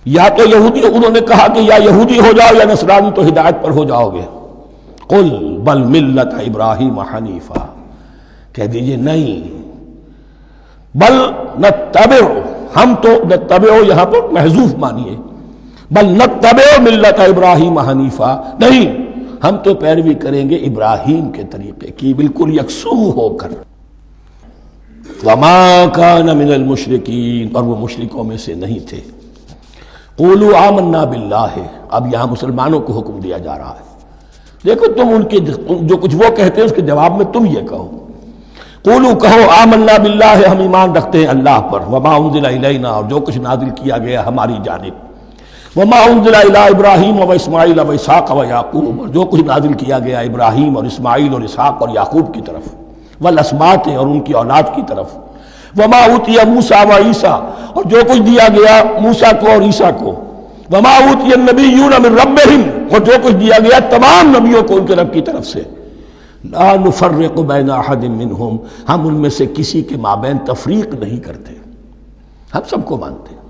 یا تو یہودی، انہوں نے کہا کہ یا یہودی ہو جاؤ یا نصرانی، تو ہدایت پر ہو جاؤ گے۔ قل بل ملت ابراہیم حنیفہ، کہہ دیجئے نہیں، بل نتبع، ہم تو نتبع یہاں پر محذوف مانیے، بل نتبع ملت ابراہیم حنیفہ، نہیں، ہم تو پیروی کریں گے ابراہیم کے طریقے کی، بالکل یکسو ہو کر۔ وما کان من المشرکین، اور وہ مشرکوں میں سے نہیں تھے۔ قولوا آمنا باللہ، اب یہاں مسلمانوں کو حکم دیا جا رہا ہے، دیکھو تم ان کے جو کچھ وہ کہتے ہیں اس کے جواب میں تم یہ کہو، قولوا کہو آمنا باللہ، ہم ایمان رکھتے ہیں اللہ پر، وما انزل الینا، اور جو کچھ نازل کیا گیا ہماری جانب، وما انزل الی ابراہیم و اسماعیل و اسحاق و یعقوب، اور جو کچھ نازل کیا گیا ابراہیم اور اسماعیل اور اسحاق اور یعقوب کی طرف، والاسباط، اور ان کی اولاد کی طرف، وما اوتی موسیٰ و عیسیٰ، اور جو کچھ دیا گیا موسیٰ کو اور عیسیٰ کو، وما اوتی النبیون من ربہم، اور جو کچھ دیا گیا تمام نبیوں کو ان کے رب کی طرف سے، لا نفرق بین احد منہم، ہم ان میں سے کسی کے مابین تفریق نہیں کرتے، ہم سب کو مانتے ہیں۔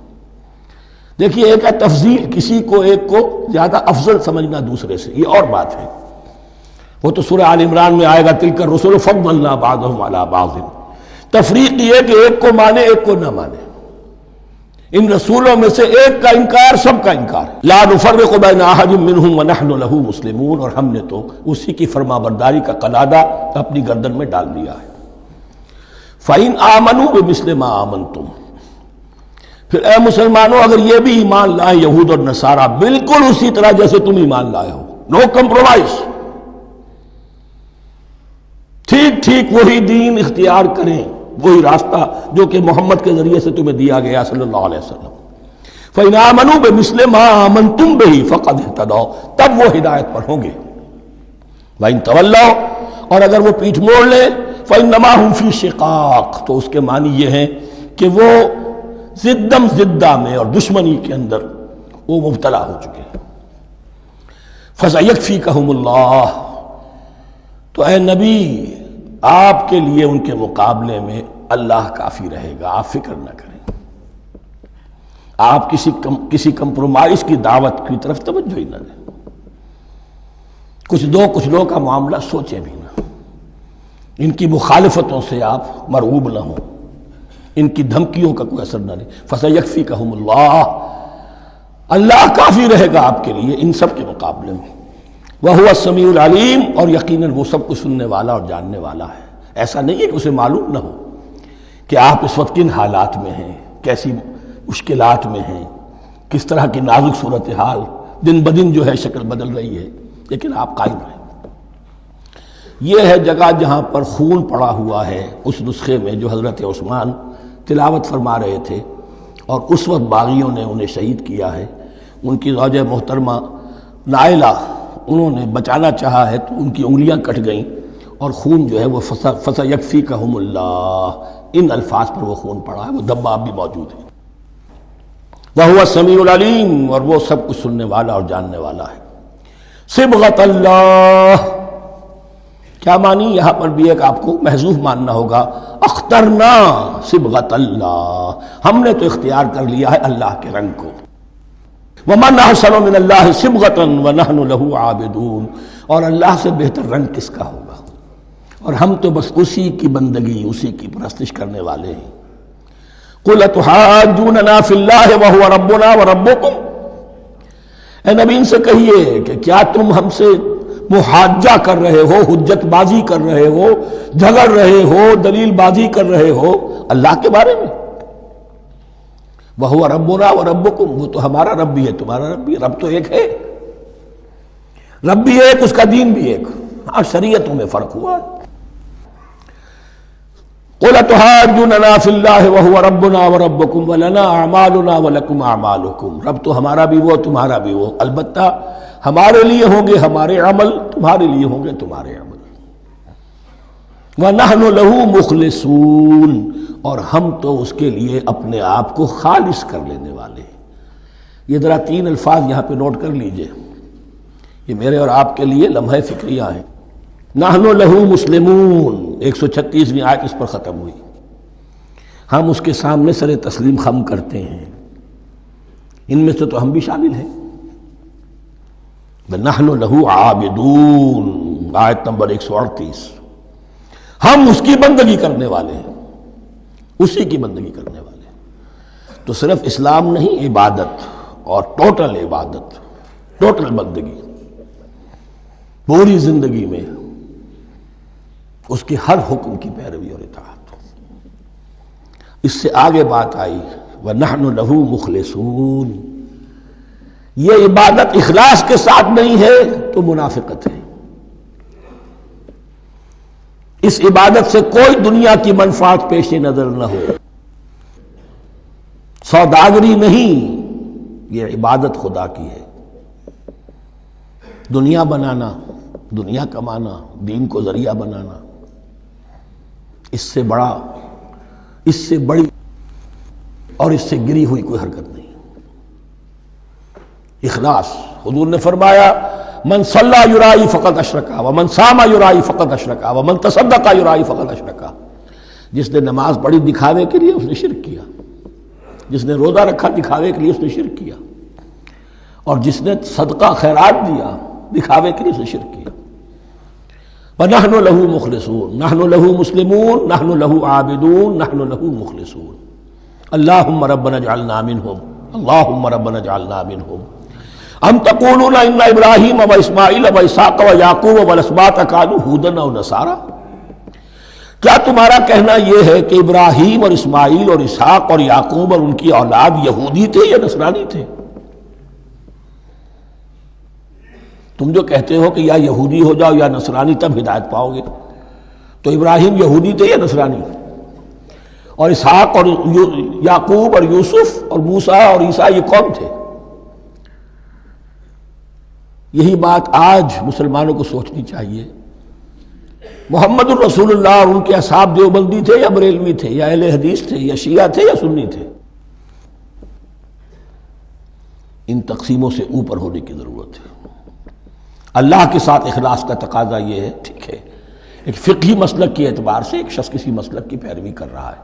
دیکھیے ایک ہے تفضیل، کسی کو ایک کو زیادہ افضل سمجھنا دوسرے سے، یہ اور بات ہے، وہ تو سورہ آل عمران میں آئے گا تلک الرسل فضلنا بعضهم علی بعض۔ تفریق یہ کہ ایک کو مانے ایک کو نہ مانے، ان رسولوں میں سے ایک کا انکار سب کا انکار ہے۔ لا نفرق بین احد منہم ونحن له مسلمون، اور ہم نے تو اسی کی فرما برداری کا قلادہ اپنی گردن میں ڈال دیا ہے۔ فَإِنْ آمَنُوا بِمِثْلِ مَا آمَنْتُمْ، پھر اے مسلمانوں اگر یہ بھی ایمان لائیں یہود اور نصارہ بالکل اسی طرح جیسے تم ایمان لائے ہو، نو کمپرومائز، ٹھیک ٹھیک وہی دین اختیار کریں، وہی راستہ جو کہ محمد کے ذریعے سے تمہیں دیا گیا صلی اللہ علیہ وسلم۔ فَإِنْ آمَنُوا بِمِثْلِ مَا آمَنْتُمْ بِهِ فَقَدْ اهْتَدَوْا، تب وہ ہدایت پر ہوں گے۔ وَإِنْ تَوَلَّوْا، اور اگر وہ پیٹھ موڑ لیں، فَإِنَّمَا هُمْ فِي شِقَاقٍ، تو اس کے معنی یہ ہیں کہ وہ زدم زدہ میں اور دشمنی کے اندر وہ مبتلا ہو چکے ہیں۔ فَسَيَكْفِيكَهُمُ اللَّهُ، تو اے نبی آپ کے لیے ان کے مقابلے میں اللہ کافی رہے گا، آپ فکر نہ کریں، آپ کسی کمپرومائز کی دعوت کی طرف توجہ ہی نہ دیں، کچھ دو کا معاملہ سوچیں بھی نہ، ان کی مخالفتوں سے آپ مرعوب نہ ہوں، ان کی دھمکیوں کا کوئی اثر نہ لیں۔ فَسَيَكْفِيكَهُمُ اللَّهُ، اللہ کافی رہے گا آپ کے لیے ان سب کے مقابلے میں۔ وَهُوَ السَّمِيعُ الْعَلِيمُ، اور یقیناً وہ سب کچھ سننے والا اور جاننے والا ہے۔ ایسا نہیں ہے کہ اسے معلوم نہ ہو کہ آپ اس وقت کن حالات میں ہیں، کیسی مشکلات میں ہیں، کس طرح کی نازک صورتحال دن بدن جو ہے شکل بدل رہی ہے، لیکن آپ قائم رہیں۔ یہ ہے جگہ جہاں پر خون پڑا ہوا ہے، اس نسخے میں جو حضرت عثمان تلاوت فرما رہے تھے، اور اس وقت باغیوں نے انہیں شہید کیا ہے۔ ان کی زوجہ محترمہ نائلہ، انہوں نے بچانا چاہا ہے تو ان کی انگلیاں کٹ گئیں، اور خون جو ہے وہ فَسَيَكْفِيكَهُمُ اللَّهُ، ان الفاظ پر وہ خون پڑا ہے، وہ دبا اب بھی موجود ہے۔ وَهُوَ السَّمِيعُ الْعَلِيمُ، اور وہ سب کچھ سننے والا اور جاننے والا ہے۔ صبغۃ اللہ، کیا معنی؟ یہاں پر بھی ایک آپ کو محذوف ماننا ہوگا، اخترنا صبغۃ اللہ، ہم نے تو اختیار کر لیا ہے اللہ کے رنگ کو۔ وَمَنْ أَحْسَنُ مِنَ اللَّهِ صِبْغَةً وَنَحْنُ لَهُ عَابِدُونَ، اور اللہ سے بہتر رنگ کس کا ہوگا، اور ہم تو بس اسی کی بندگی، اسی کی پرستش کرنے والے ہیں۔ قُلْ أَتُحَاجُّونَنَا فِي اللَّهِ وَهُوَ رَبُّنَا وَرَبُّكُمْ، اے نبی ان سے کہیے کہ کیا تم ہم سے محاجہ کر رہے ہو، حجت بازی کر رہے ہو، جھگڑ رہے ہو، دلیل بازی کر رہے ہو اللہ کے بارے میں؟ وَهُوَ رَبُّنَا وَرَبُّكُمْ، وہ تو ہمارا رب بھی ہے تمہارا رب بھی ہے، رب تو ایک ہے، رب بھی ایک، اس کا دین بھی ایک، ہاں شریعتوں میں فرق ہوا ہے۔ قُلْ أَتُحَاجُّونَنَا فِي اللَّهِ وَهُوَ رَبُّنَا وَرَبُّكُمْ وَلَنَا أَعْمَالُنَا وَلَكُمْ أَعْمَالُكُمْ، رب تو ہمارا بھی وہ تمہارا بھی وہ، البتہ ہمارے لیے ہوں گے ہمارے عمل، تمہارے لیے ہوں گے تمہارے عمل۔ وَنَحْنُ لَهُ مُخْلِصُونَ، اور ہم تو اس کے لیے اپنے آپ کو خالص کر لینے والے ہیں۔ یہ ذرا 3 الفاظ یہاں پہ نوٹ کر لیجئے، یہ میرے اور آپ کے لیے لمحہ فکریہ ہیں۔ نحن لہو مسلمون، 136ویں آیت اس پر ختم ہوئی، ہم اس کے سامنے سر تسلیم خم کرتے ہیں، ان میں سے تو ہم بھی شامل ہیں۔ نحن لہو عابدون، آیت نمبر 138، ہم اس کی بندگی کرنے والے ہیں، اسی کی بندگی کرنے والے ہیں۔ تو صرف اسلام نہیں، عبادت اور ٹوٹل عبادت، ٹوٹل بندگی، پوری زندگی میں اس کے ہر حکم کی پیروی اور اطاعت۔ اس سے آگے بات آئی وَنَحْنُ لَهُ مُخْلِصُونَ، یہ عبادت اخلاص کے ساتھ نہیں ہے تو منافقت ہے۔ اس عبادت سے کوئی دنیا کی منفعت پیش نظر نہ ہو، سوداگری نہیں، یہ عبادت خدا کی ہے۔ دنیا بنانا، دنیا کمانا، دین کو ذریعہ بنانا، اس سے بڑا، اس سے بڑی اور اس سے گری ہوئی کوئی حرکت نہیں۔ اخلاص. حضور نے فرمایا من صلی یرائی فقط اشرکا ومن صام یرائی فقط اشرکا ومن تصدق یرائی فقط اشرکا. جس نے نماز پڑھی دکھاوے کے لیے اس نے شرک کیا، جس نے روزہ رکھا دکھاوے کے لیے اس نے شرک کیا، اور جس نے صدقہ خیرات دیا دکھاوے کے لیے اس نے شرک کیا. وَنَحْنُ لَهُ مُخْلِصُونَ نَحْنُ لَهُ مُسْلِمُونَ نَحْنُ لَهُ عَابِدُونَ نَحْنُ لَهُ مُخْلِصُونَ. اللهم ربنا اجعلنا منهم اللهم ربنا اجعلنا منهم ام تقولون ان ابراہیم واسماعیل واسحاق ویعقوب والاسباط كانوا هودا او نصارا. کیا تمہارا کہنا یہ ہے کہ ابراہیم اور اسماعیل اور اسحاق اور یعقوب اور ان کی اولاد یہودی تھے یا نصرانی تھے؟ تم جو کہتے ہو کہ یا یہودی ہو جاؤ یا نصرانی تب ہدایت پاؤ گے، تو ابراہیم یہودی تھے یا نصرانی؟ اور اسحاق اور یعقوب اور یوسف اور موسیٰ اور عیسیٰ یہ کون تھے؟ یہی بات آج مسلمانوں کو سوچنی چاہیے. محمد الرسول اللہ اور ان کے اصحاب دیوبندی تھے یا بریلوی تھے یا اہل حدیث تھے یا شیعہ تھے یا سنی تھے؟ ان تقسیموں سے اوپر ہونے کی ضرورت ہے. اللہ کے ساتھ اخلاص کا تقاضا یہ ہے، ٹھیک ہے ایک فقہی مسلک کے اعتبار سے ایک شخص کسی مسلک کی پیروی کر رہا ہے،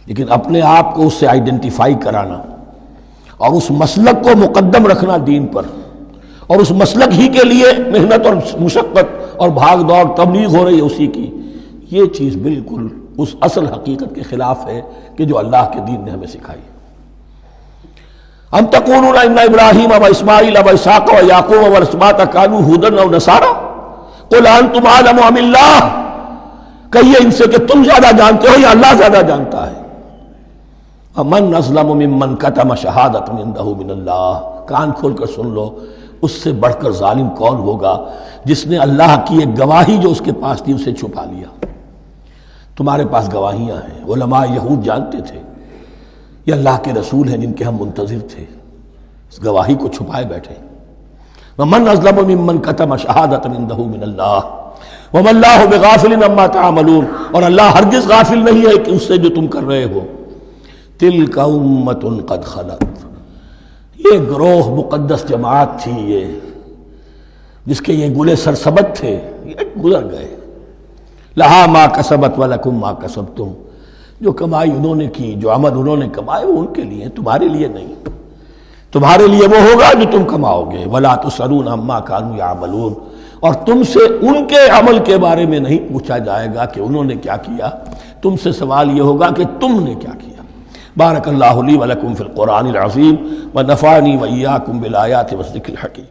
لیکن اپنے آپ کو اس سے آئیڈینٹیفائی کرانا اور اس مسلک کو مقدم رکھنا دین پر، اور اس مسلک ہی کے لیے محنت اور مشقت اور بھاگ دوڑ تبلیغ ہو رہی ہے اسی کی، یہ چیز بالکل اس اصل حقیقت کے خلاف ہے کہ جو اللہ کے دین نے ہمیں سکھائی. ام تقولون ان ابراہیم و اسماعیل و اسحاق و یعقوب والاسباط كانوا هودا او نصارا قل انتم اعلم ام اللہ. کہیے ان سے کہ تم زیادہ جانتے ہو یا اللہ زیادہ جانتا ہے. ومن اظلم ممن كتم شہادۃ عنده من اللہ. کان کھول کر سن لو، اس سے بڑھ کر ظالم کون ہوگا جس نے اللہ کی ایک گواہی جو اس کے پاس تھی اسے چھپا لیا. تمہارے پاس گواہیاں ہیں، علماء یہود جانتے تھے یہ اللہ کے رسول ہیں جن کے ہم منتظر تھے، اس گواہی کو چھپائے بیٹھے. ومن اظلم ممن كتم شہادۃ عنده من اللہ وما اللہ بغافل عما تعملون. اور اللہ ہرگز غافل نہیں ہے کہ اس سے جو تم کر رہے ہو. تلک امۃ قد خلت. یہ گروہ مقدس جماعت تھی یہ جس کے یہ گلے سرسبد تھے، یہ گزر گئے. لہا ما کسبت ولکم ما کسبتم. جو کمائی انہوں نے کی، جو عمل انہوں نے کمائے وہ ان کے لیے، تمہارے لیے نہیں. تمہارے لیے وہ ہوگا جو تم کماؤ گے. ولا تسألون عما كانوا يعملون. اور تم سے ان کے عمل کے بارے میں نہیں پوچھا جائے گا کہ انہوں نے کیا کیا، تم سے سوال یہ ہوگا کہ تم نے کیا کیا. بارک اللہ لی ولکم فی القرآن العظیم ونفعنی وإیاکم بالآیات والذکر الحکیم.